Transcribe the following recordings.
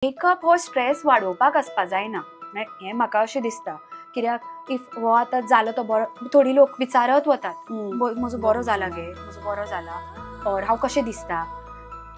Makeup हो stress वाडोवपाक आसपा जायना हें म्हाका अशें दिसता. कित्याक इफ हो आतां जालो तो बरो, थोडी लोक विचारत वतात म्हजो बरो जाला गे, म्हजो बरो जाला, और हांव कशें दिसता.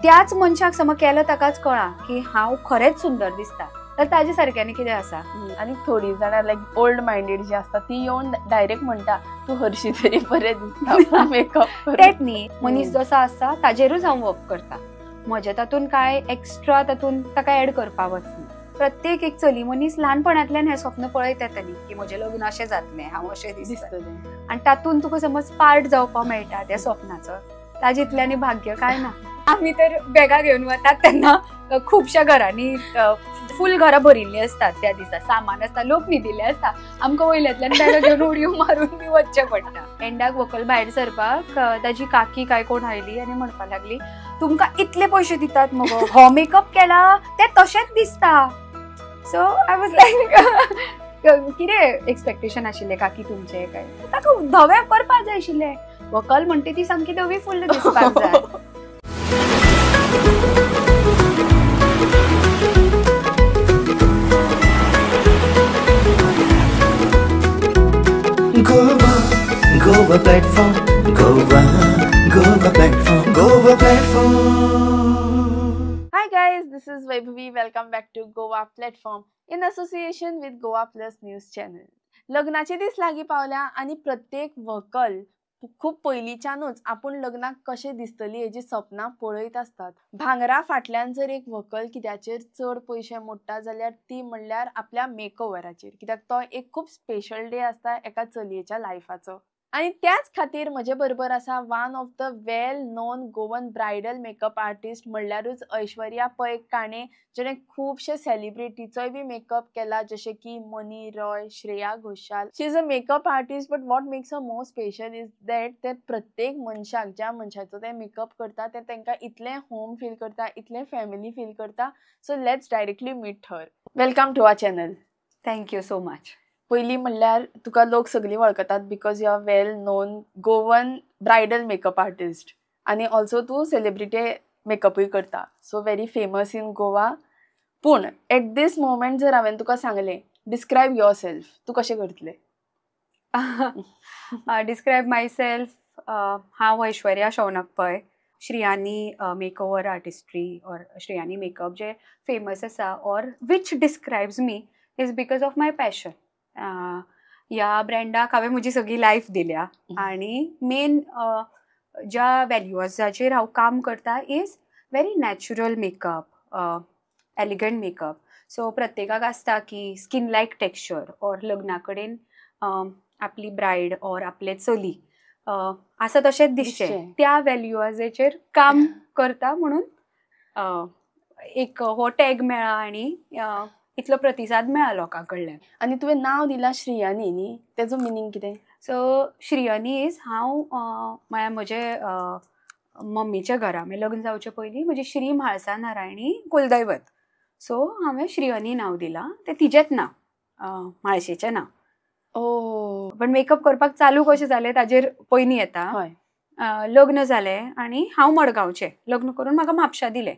त्याच मनशाक समज केलो ताकाच कळा की हांव खरेंच सुंदर दिसता, तर ताजे सारक्यानी कितें आसा. आनी थोडी जाणां लायक ओल्ड मायंडेड जी आसता ती येवन डायरेक्ट म्हणटा तूं हरशी तरी बरें दिसता मेकअप. तेच न्ही, मनीस जसो आसा ताजेरूच हांव वर्क करता. म्हजे तातूंत कांय एक्स्ट्रा तातूंत ताका एड करपा वचना. प्रत्येक एक चली मनीस ल्हानपणांतल्यान हें स्वप्न पळयत येतली की म्हजें लग्न अशें जातलें, हांव अशें दिसतलें, आनी तातूंत तुका समज पार्ट जावपा मेळटा त्या स्वप्नाचो, ताजितल्यानी भाग्य काय ना. आमी तर बॅगा घेवन वतात तेन्ना खुबश्या घरांनी फूल घरां भरिल्लीं असतात त्या दिसा, सामान आसता, लोक न्हिदिल्ले आसता, आमकां वयल्यातल्यान बॅगा घेवन उडयो मारून बी वचचें पडटा. एंडाक व्हंकल भायर सरपाक ताजी काकी काय कोण आयली आनी म्हणपा लागली, तुमकां इतले पयशे दितात मगो, हो मेकअप केला ते तशेंच दिसता. सो आय वॉज लायक कितें एक्सपेक्टेशन आशिल्लें काकी तुमचें काय, ताका धवे करपाक जाय आशिल्लें. व्हंकल म्हणटा ती सामकी धवी फुल्ल दिसपाक जाय. Goa platform, Goa platform. Hi guys, this is Vaibhavi. Welcome back to Goa Platform in association with Goa Plus News Channel. लग्नाचे दीस लागीं पावल्या आनी प्रत्येक व्हंकल खूप पयलींच्यानूच आपूण लग्नाक कशें दिसतली हेजी सपनां पळयत आसतात. भांगरा फाटल्यान जर एक व्हंकल कित्याचेर चड पयशे मोडटा जाल्यार ती म्हणल्यार आपल्या मेकओवराचेर, कित्याक तो एक खूप स्पेशल डे आसता एका चलयेच्या लायफाचो. आणि त्याच खातीर म्हजे बरोबर आसा one of the well known Goan bridal makeup artist म्हणल्यारूच ऐश्वर्या पै काणे, जेणे खुबशे सेलिब्रिटीचोय बी मेकअप केला, जशे की Mouni Roy, Shreya Ghoshal. She is a makeup artist, but what makes a more special is that ते प्रत्येक मनशाक ज्या मनशाचो ते मेकअप करता ते तांकां इतलें होम फील करता, इतलें फॅमिली फील करता. So let's directly meet her. Welcome to our channel. Thank you so much. पयलीं म्हणल्यार तुका लोक सगळीं वळखतात because you are well known Goan bridal makeup artist आनी ऑल्सो तूं सेलिब्रिटी मेकअपूय करता, so very famous in Goa. पूण एट दीस मोमेंट जर हांवें तुका सांगलें डिस्क्रायब युअर सेल्फ, तूं कशें करतलें? डिस्क्रायब माय सेल्फ, हांव ऐश्वर्या शौनक पै, श्रियानी मेकओवर आर्टिस्ट्री और श्रियानी मेकअप जे फेमस आसा, or which describes me is because of my passion. ह्या ब्रँडाक हांवें म्हजी सगळी लायफ दिल्या आनी मेन ज्या व्हॅल्युजाचेर हांव काम करता is very natural makeup, elegant makeup. So प्रत्येकाक आसता की स्कीन लायक टेक्स्चर, और लग्ना कडेन आपली ब्रायड और आपले चली आसा तशेंच दिसचें, त्या व्हॅल्युजाचेर काम करता. म्हणून एक हो टॅग मेळ्ळा आनी इतलो प्रतिसाद मेळ्ळा लोकां कडल्यान. आनी तुवें नांव दिलां श्रियानी न्ही, तेजो मिनींग कितें? सो श्रियानी इज हांव म्हळ्यार म्हजे मम्मीच्या घरा म्हणजे लग्न जावचे पयलीं म्हजी श्री म्हाळसा नारायणी कुलदैवत, सो हांवें श्रियानी नांव दिलां. तें तिजेंच नांव, म्हाळशेचें नांव. ओ, पण मेकअप करपाक चालू कशें जालें ताजेर पयलीं येता. लग्न जालें आनी हांव मडगांवचें, लग्न करून म्हाका म्हापशा दिलें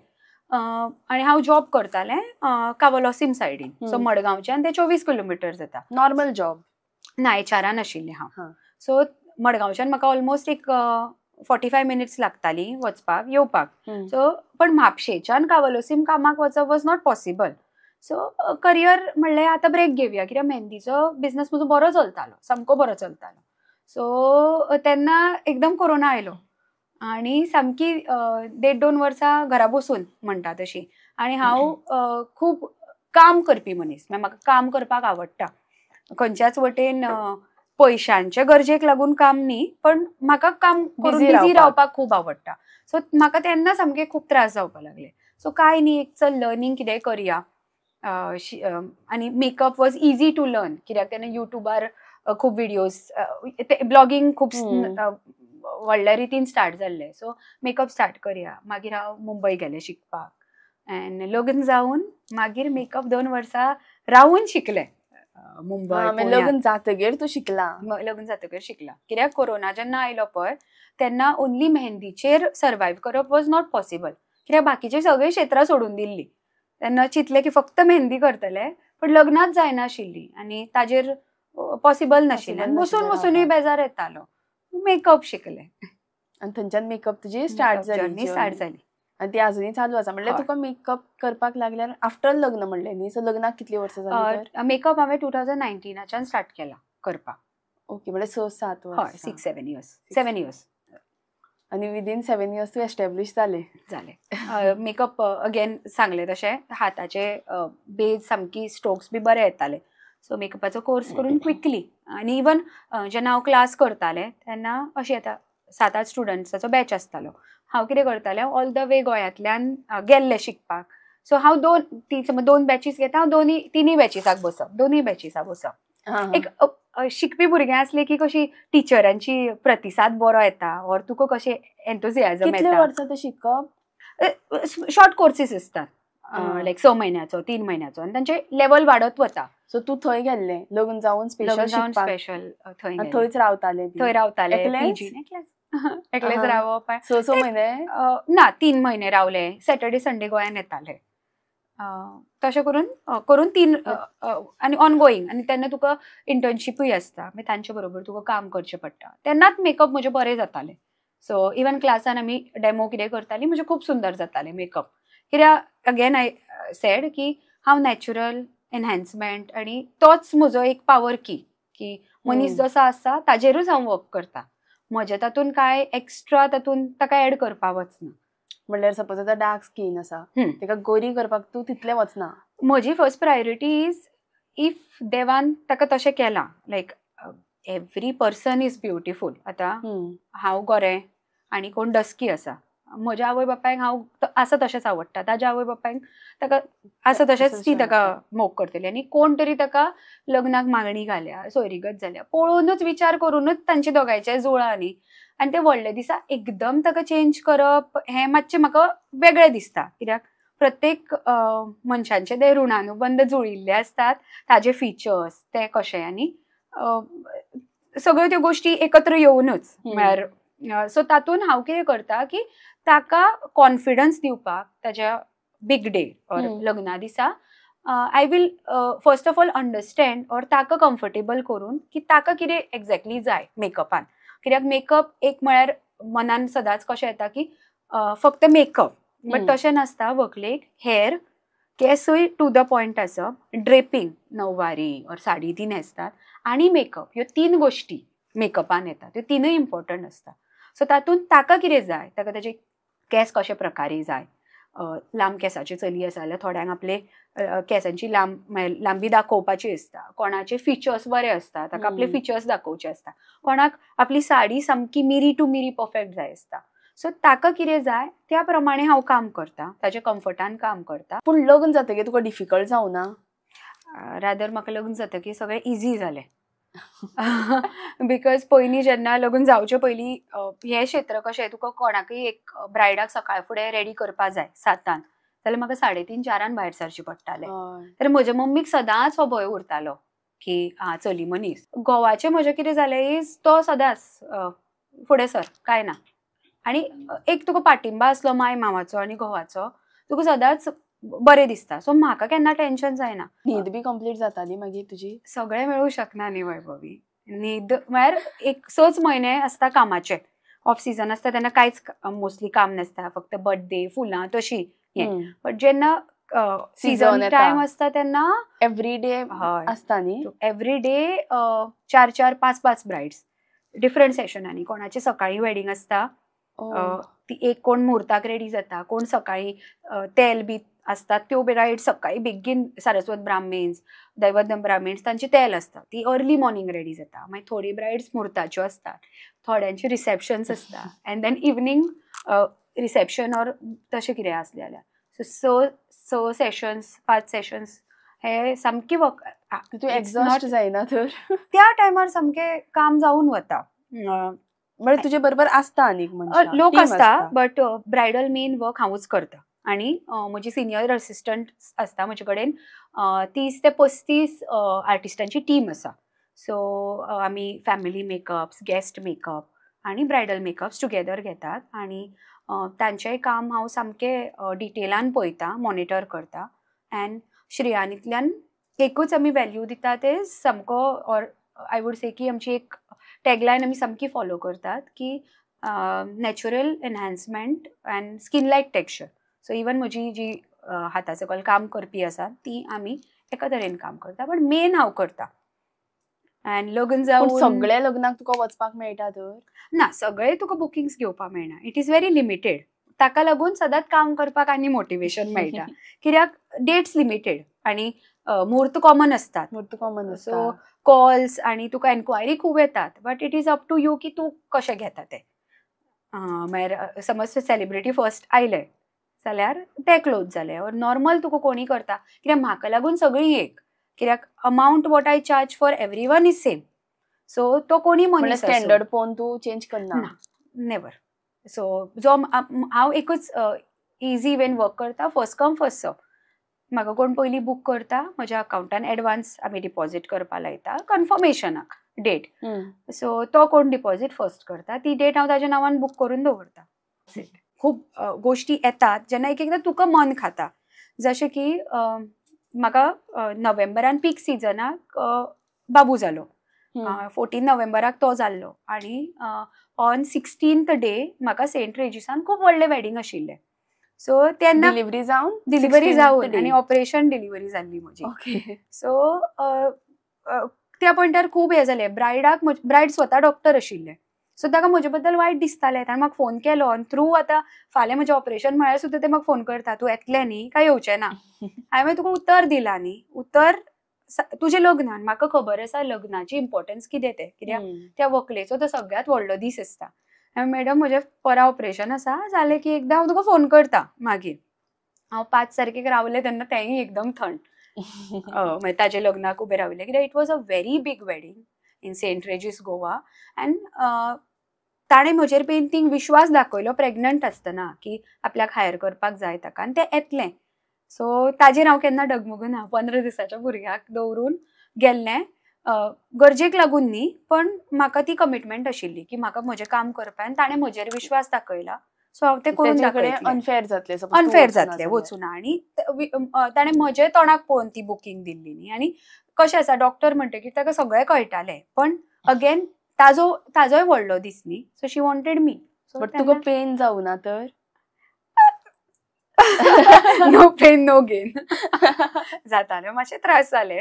आनी हांव जॉब करतालें कावलोसीम सायडीन, सो मडगांवच्यान ते 24 किलोमिटर जाता. नॉर्मल जॉब ना, एचआरान आशिल्लें हांव. सो मडगांवच्यान म्हाका ऑलमोस्ट एक 45 मिनिट्स लागतालीं वचपाक येवपाक. सो पण म्हापशेच्यान कावलोसीम कामाक वचप was not possible. So career म्हणलें आतां ब्रेक घेवया, कित्याक मेहंदीचो बिझनस म्हजो बरो चलतालो, सामको बरो चलतालो. सो तेन्ना एकदम कोरोना आयलो आनी सामकी 1.5-2 वर्सां घरा बसून म्हणटा तशी. आनी हांव खूब काम करपी मनीस, म्हाका काम करपाक आवडटा. खंयच्याच वटेन पयशांचे गरजेक लागून काम न्ही, पण म्हाका काम करून बिझी रावपाक खूब आवडटा. सो म्हाका तेन्ना सामके खूब त्रास जावपाक लागले. सो काय न्ही, एक चल लर्निंग कितेंय करया. आनी makeup was easy to learn, कित्याक तेन्ना युट्यूबार खूब विडियोज, ब्लॉगींग खूब व्हडल्या रितीन स्टार्ट जाल्लें. सो मेकअप स्टार्ट करया. मागीर हांव मुंबय गेलें शिकपाक आनी लग्न जावन मागीर मेकअप 2 वर्सां रावून शिकलें मुंबय. लग्न जातकीर तूं शिकला? लग्न जातकीर शिकला, कित्याक कोरोना जेन्ना आयलो पळय तेन्ना ओन्ली मेहंदीचेर सर्वायव करप वॉज नॉट पॉसिबल, कित्याक बाकीचे सगळे क्षेत्रां सोडून दिल्लीं. तेन्ना चिंतलें की फक्त मेहंदी करतले, पण लग्नात जायना आशिल्ली आनी ताजेर पॉसिबल नाशिल्लें आनी बसूनूय बेजार येतालो. मेकअप शिकलें आनी थंयच्यान मेकअप तुजी स्टार्ट जाली आनी ती अजुनूय चालू आसा. म्हणल्यार तुका मेकअप करपाक लागल्यार आफ्टर लग्न म्हणलें न्ही, सो लग्नाक कितलीं वर्सां जालीं? मेकअप हांवें 2019 स्टार्ट केला करपाक. ओके, म्हणजे 6-7 वर्सां. हय, 6-7 इयर्स, 7 इयर्स. आनी विदीन 7 इयर्स तूं एस्टॅब्लीश जालें. मेकअप अगेन सांगलें तशें हाताचे बेज सामकी स्ट्रोक्स बी बरे येताले. सो मेकअपाचो कोर्स करून क्विकली. आनी इवन जेन्ना हांव क्लास करतालें तेन्ना अशें आतां 7-8 स्टुडंट्साचो बॅच आसतालो. हांव कितें करतालें, ऑल द वे गोंयांतल्यान गेल्लें शिकपाक. सो हांव 2 बॅचीस घेता, हांव 3 बॅचिसाक बसप, 2 बॅचिसाक बसप. एक शिकपी भुरगीं आसली की कशी टिचरांची प्रतिसाद बरो येता, और तुका कशें एन्थुजियाझम येता. कितले वर्सां तें शिकप? शॉर्ट कोर्सीस असतात, लायक 6 म्हयन्याचो, 3 म्हयन्याचो, आनी तांचे लेवल वाडत वता. सो तूं थंय गेल्लें लग्न जावन स्पेशल थंयच रावतालें? थंय रावतालें एकलेच रावप. 6 म्हयने ना, 3 म्हयने रावले. सॅटर्डे संडे गोंयान येताले. तशें करून 3 आनी ऑनगोईंग. आनी तेन्ना तुका इंटर्नशिपूय आसता, मागीर तांचे बरोबर तुका काम करचें पडटा. तेन्नाच मेकअप म्हजें बरें जातालें. सो इवन क्लासान आमी डेमो कितें करतालीं, म्हजें खूब सुंदर जातालें मेकअप. कित्याक अगेन आय सेड की हांव नॅचरल एनहॅन्समेंट, आनी तोच म्हजो एक पावर की मनीस जसो आसा ताजेरूच हांव वर्क करता. म्हजे तातूंत कांय एक्स्ट्रा तातूंत ताका एड करपाक वचना. म्हणल्यार सपोज आतां डार्क स्कीन आसा, तेका गोरी करपाक तूं तितलें वचना? म्हजी फर्स्ट प्रायोरिटी इज इफ देवान ताका तशें केलां, लायक एवरी पर्सन इज ब्युटिफूल. आतां हांव गोरें आनी कोण डस्की आसा, म्हज्या आवय बापायक हांव आसा तशेंच आवडटा, ताज्या आवय बापायक ताका आसा तशेंच ती ताका मोग करतली. आनी कोण तरी ताका लग्नाक मागणी घाल्या, सोयरीगत जाल्या, पळोवनूच विचार करूनच तांचे दोगांयचे जुळ्ळा न्ही. आनी ते व्हडले दिसा एकदम ताका चेंज करप हें मातशें म्हाका वेगळें दिसता. कित्याक प्रत्येक मनशांचे ते ऋणानुबंध जुळिल्ले आसतात, ताजे फिचर्स ते कशे, आनी सगळ्यो त्यो गोश्टी एकत्र येवनूच म्हळ्यार. सो तातूंत हांव कितें करता की ताका कॉन्फिडन्स दिवपाक ताज्या बिग डे ऑर लग्ना दिसा I will first of all understand or ताका कम्फर्टेबल करून की ताका कितें एक्झॅक्टली जाय मेकअपान. कित्याक मेकअप एक म्हळ्यार मनान सदांच कशें येता की फक्त मेकअप, बट तशें नासता. व्हंकलेक हेअर, केसूय टू द पॉयंट आसप, ड्रेपींग, नववारी ऑर साडी ती न्हेसतात, आनी मेकअप, ह्यो 3 गोश्टी मेकअपान येतात. त्यो 3य इम्पॉर्टंट आसता. सो तातूंत ताका कितें जाय, ताका ताजे केस कशे प्रकारे जाय. लांब केसाची चली आसा जाल्यार थोड्यांक आपले केसांची लांबी दाखोवपाची आसता, कोणाचे फिचर्स बरे आसता, ताका आपले फिचर्स दाखोवचे आसता, कोणाक आपली साडी सामकी मिरी टू मिरी परफेक्ट जाय आसता. सो ताका कितें जाय त्या प्रमाणे हांव काम करता, ताजे कम्फर्टान काम करता. पूण लग्न जातकीर तुका डिफिकल्ट जावना? रादर म्हाका लग्न जातकीर सगळें इजी जालें. बिकॉज पयलीं जेन्ना लग्न जावचे पयलीं हें क्षेत्र कशें, तुका कोणाकय एक ब्रायडाक सकाळ फुडें रेडी करपा जाय 7 जाल्यार म्हाका 3:30-4 भायर सरचें पडटालें. तर म्हज्या मम्मीक सदांच हो भंय उरतालो की चली मनीस. घोवाचें म्हजें कितें जालें इज तो सदांच फुडें सर, कांय ना. आनी एक तुका पाठिंबा आसलो माय मामाचो आनी घोवाचो, तुका सदांच बरें दिसता. सो म्हाका केन्ना टेन्शन जायना. न्हीद बी कंप्लीट जाताली मागीर तुजी? सगळें मेळूं शकना न्ही वैभवी. न्हीद म्हळ्यार एक 6 म्हयने आसता कामाचे. ऑफ सीजन आसता तेन्ना कांयच मोस्टली काम नासता, फक्त बर्थडे, फुलां तशी. बट जेन्ना सीजन टायम आसता तेन्ना एवरी डे आसता न्ही? एवरी डे 4-4, 5-5 ब्रायड्स डिफरंट सेशनांनी. कोणाचें सकाळीं वेडिंग आसता, ती एक कोण मुहूर्ताक रेडी जाता, कोण सकाळीं तेल बी आसतात त्यो ब्रायड सकाळीं बेगीन सारस्वत ब्राह्मिन्स, दैवत ब्राह्मिन्स तांची तेल आसता, ती अर्ली मॉर्निंग रेडी जाता. मागीर थोडी ब्रायड्स मुहूर्ताच्यो आसतात, थोड्यांची रिसेप्शन्स आसता, and then evening reception or तशें कितें आसलें जाल्यार. सो 6 सेशन्स, 5 सेशन्स हे सामकी तूं एक्झॉस्ट जायना तर? त्या टायमार सामकें काम जावन वता. म्हणजे तुजे बरोबर आसता आनीक लोक आसता, बट ब्रायडल मेन वर्क हांवूच करता. आनी म्हजी सिनियर असिस्टंट आसता म्हजे कडेन 30 ते 35 आर्टिस्टांची टीम आसा. सो आमी फॅमिली मेकअप्स, गेस्ट मेकअप आनी ब्रायडल मेकअप्स टुगेदर घेतात. आनी तांचेंय काम हांव सामकें डिटेलान पळयता, मॉनिटर करता. अँड श्रेयानींतल्यान एकूच आमी व्हॅल्यू दिता ते सामको ऑर आय वूड से की आमची एक टॅगलायन आमी सामकी फॉलो करतात की natural enhancement and skin like texture. So even म्हजी जी हाता सकयल काम करपी आसा ती आमी एका तरेन काम करता, पण मेन हांव करता. अँड लग्न जावन सगळे लग्नाक तुका वचपाक मेळटा तर? ना, सगळे तुका बुकिंग्स घेवपाक मेळना. It is very limited. ताका लागून सदांच काम करपाक आनी मोटिवेशन मेळटा. कित्याक डेट्स लिमिटेड आनी मुहूर्त कॉमन असतात. सो कॉल्स आनी तुका एन्क्वायरी खूब येतात, but it is up to you की तूं कशें घेता तें. मागीर समज सेलिब्रिटी फर्स्ट आयले जाल्यार ते क्लोज जाले, और नॉर्मल तुका कोणी करता. कित्याक म्हाका लागून सगळी एक, कित्याक amount what I charge for everyone is same. So तो कोणी मनीस स्टँडर्ड पळोवन तूं चेंज करना? नेवर. सो जो हांव एकूच इजी वेन वर्क करता, फर्स्ट कम फर्स्ट सर्व. म्हाका कोण पयलीं बूक करता, म्हज्या अकाउंटान एडवान्स आमी डिपॉझीट करपा लायता कन्फर्मेशनाक डेट. सो तो कोण डिपॉझीट फर्स्ट करता ती डेट हांव ताज्या नांवान बूक करून दवरता. खूब गोश्टी येतात जेन्ना एक एकदां तुका मन खाता. जशें की म्हाका नोव्हेंबरान पीक सिजनाक बाबू जालो. 14 नोव्हेंबराक तो जाल्लो आनी ऑन 16th डे म्हाका सेंट रेजिसान खूब व्हडलें वेडिंग आशिल्लें. सो तेन्ना डिलिव्हरी जावन आनी ऑपरेशन डिलिव्हरी जाल्ली म्हजी. सो त्या पॉयंटार खूब हें जालें. ब्रायड स्वता डॉक्टर आशिल्ले, सो ताका म्हजे बद्दल वायट दिसतालें. ताणें म्हाका फोन केलो आनी थ्रू आतां फाल्यां म्हजें ऑपरेशन म्हळ्यार सुद्दां ते म्हाका फोन करता, तूं येतलें न्ही काय येवचें ना. हांवें मागीर तुका उतर दिलां न्ही. उतर तुजें लग्नान. म्हाका खबर आसा लग्नाची इम्पॉर्टन्स कितें तें, कित्याक त्या व्हंकलेचो तो सगळ्यांत व्हडलो दीस आसता. मॅडम म्हजें परा ऑपरेशन आसा, जालें की एकदां हांव तुका फोन करता. मागीर हांव 5 तारखेक रावलें तेन्ना तेंय एकदम थंड. मागीर ताजे लग्नाक उबें रावलें, कित्याक it was a very big wedding in saint Regis Goa. And ताणें म्हजेर पेंटींग विश्वास दाखयलो प्रेग्नंट आसतना की आपल्याक हायर करपाक जाय ताका, आनी तें येतलें. सो ताजेर हांव केन्ना डगमगना. 15 दिसाच्या भुरग्याक दवरून गेल्लें, गरजेक लागून न्ही, पण म्हाका ती कमिटमेंट आशिल्ली की म्हाका म्हजें काम करपाक, आनी ताणें म्हजेर विश्वास दाखयला. सो हांव तें करून दाखयलें. अनफेअर जातलें वचून. आनी ताणें म्हजे तोंडाक पळोवन ती बुकींग दिल्ली न्ही. आनी कशें आसा, डॉक्टर म्हणटकीर ताका सगळें कळटालें, पण अगेन ताजोय व्हडलो दीस न्ही. So she wanted me. But तुका पेन जावं ना तर? No pain no gain. जाताले मातशे त्रास जाले.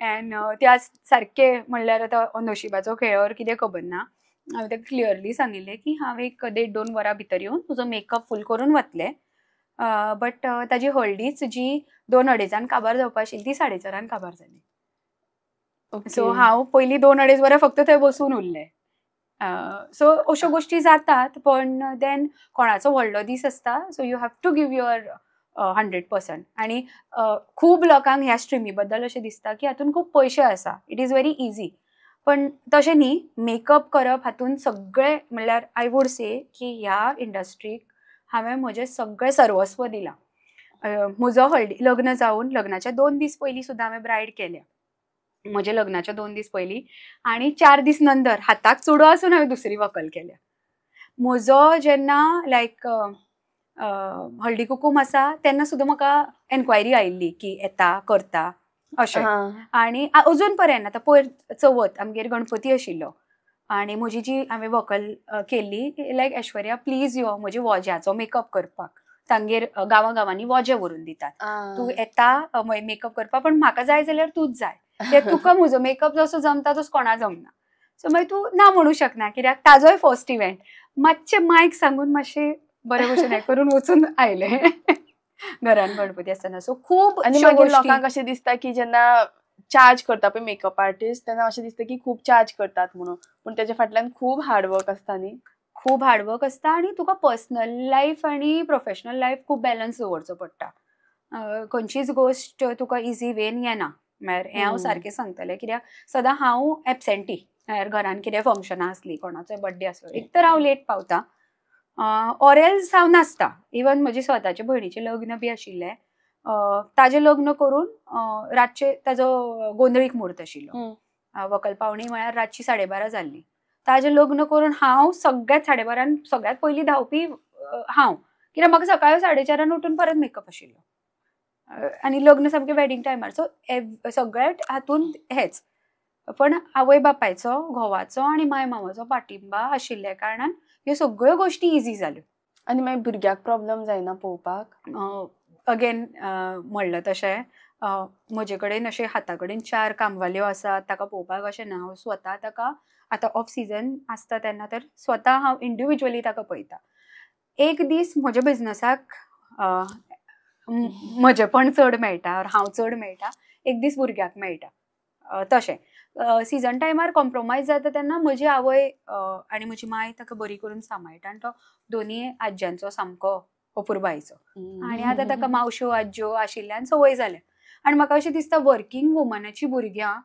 अँड त्या सारके म्हणल्यार आतां नशिबाचो खेळ कितें खबर ना. हांवें ताका क्लियरली सांगिल्लें की हांव एक 1.5-2 वरां भितर येवन तुजो मेकअप फूल करून वतलें. बट ताजी हळदीच जी 2-2:30 काबार जावपा आशिल्ली ती 4:30 काबार जाली. सो हांव पयलीं 2-2.5 वरां फक्त थंय बसून उरलें. सो अश्यो गोश्टी जातात, पण देन कोणाचो व्हडलो दीस आसता, so you have to give your 100%. आनी खूब लोकांक ह्या स्ट्रिमी बद्दल अशें दिसता की हातून खूब पयशे आसा, इट इज व्हेरी इजी. पण तशें न्ही. मेकअप करप हातून सगळें म्हणल्यार आय वूड से की ह्या इंडस्ट्रीक हांवें म्हजें सगळें सर्वस्व दिलां. म्हजो लग्न जावन लग्नाच्या 2 दीस पयलीं सुद्दां हांवें ब्रायड केल्या. म्हजे लग्नाच्या 2 दीस पयलीं. आनी 4 दीस नंतर हाताक चुडो आसून हांवें दुसरी व्हंकल केल्या. म्हजो जेन्ना लायक हळदी कुकूम आसा तेन्ना सुद्दां म्हाका एन्क्वायरी आयिल्ली की येता करता अशें. आनी अजून पर्यंत आतां पयर चवथ आमगेर गणपती आशिल्लो, आनी म्हजी जी हांवें व्हंकल केल्ली लायक ऐश्वर्या प्लीज यो म्हजे वज्याचो मेकअप करपाक. तांगेर गांवांनी वजे व्हरून दितात. तूं येता मेकअप करपाक, पण म्हाका जाय जाल्यार तूंच जाय. ते तुका म्हजो मेकअप जसो जमता तसो कोणा जमना. सो मागीर तूं ना म्हणू शकना, कित्याक ताजोय फर्स्ट इव्हेंट. मातशें मायक सांगून मातशें बरे भशेन हें करून वचून आयलें घरान गणपती आसतना. सो खूब. आनी मागीर लोकांक अशें दिसता की जेन्ना चार्ज करता पळय मेकअप आर्टिस्ट तेन्ना अशें दिसता की खूब चार्ज करतात म्हणून, पूण तेच्या फाटल्यान खूब हार्डवर्क आसता न्ही. खूब हार्डवर्क आसता, आनी तुका पर्सनल लायफ आनी प्रोफेशनल लायफ खूब बॅलन्स दवरचो पडटा. खंयचीच गोश्ट तुका इजी वेन येना. म्हळ्यार हें हांव सारकें सांगतलें, कित्याक सदां हांव एबसेंटी. म्हळ्यार घरान कितें फंक्शनां आसलीं, कोणाचोय बर्थडे आसलो, एक तर हांव लेट पावता, ऑर एल्स हांव नासता. इवन म्हजे स्वताचे भयणीचें लग्न बी आशिल्लें, ताजें लग्न करून रातचे ताजो गोंधळीक म्हूर्त आशिल्लो. व्हंकल पावणी म्हळ्यार रातची 12:30 जाल्ली. ताजें लग्न करून हांव सगळ्यात 12:30 सगळ्यात पयलीं धांवपी हांव, कित्याक म्हाका सकाळीं 4:30 उठून परत मेकअप आशिल्लो. आनी लग्न सामकें वेडिंग टायमार. सो सगळ्या हातून हेच. पण आवय बापायचो, घोवाचो आनी माय मामाचो पाठिंबा आशिल्ल्या कारणान ह्यो सगळ्यो गोश्टी इजी जाल्यो. आनी मागीर भुरग्याक प्रॉब्लेम जायना पळोवपाक? अगेन म्हणलं तशें म्हजे कडेन अशे हाता कडेन 4 कामवाल्यो आसात, ताका पळोवपाक अशें ना. हांव स्वता ताका आतां ऑफ सिजन आसता तेन्ना तर स्वता हांव इंडिविज्युअली ताका पळयता. एक दीस म्हज्या बिझनसाक म्हजेपण चड मेळटा, हांव चड मेळटा, एक दीस भुरग्याक मेळटा. तशें सिजन टायमार कॉम्प्रोमायज जाता तेन्ना म्हजी आवय आनी म्हजी माय ताका बरी करून सांबाळटा आनी तो दोनी आज्यांचो सामको अपुरबायेचो. आनी आतां ताका मावश्यो आज्यो आशिल्ल्यान संवय जाल्या. आनी म्हाका अशें दिसता वर्कींग वुमनाची भुरग्यां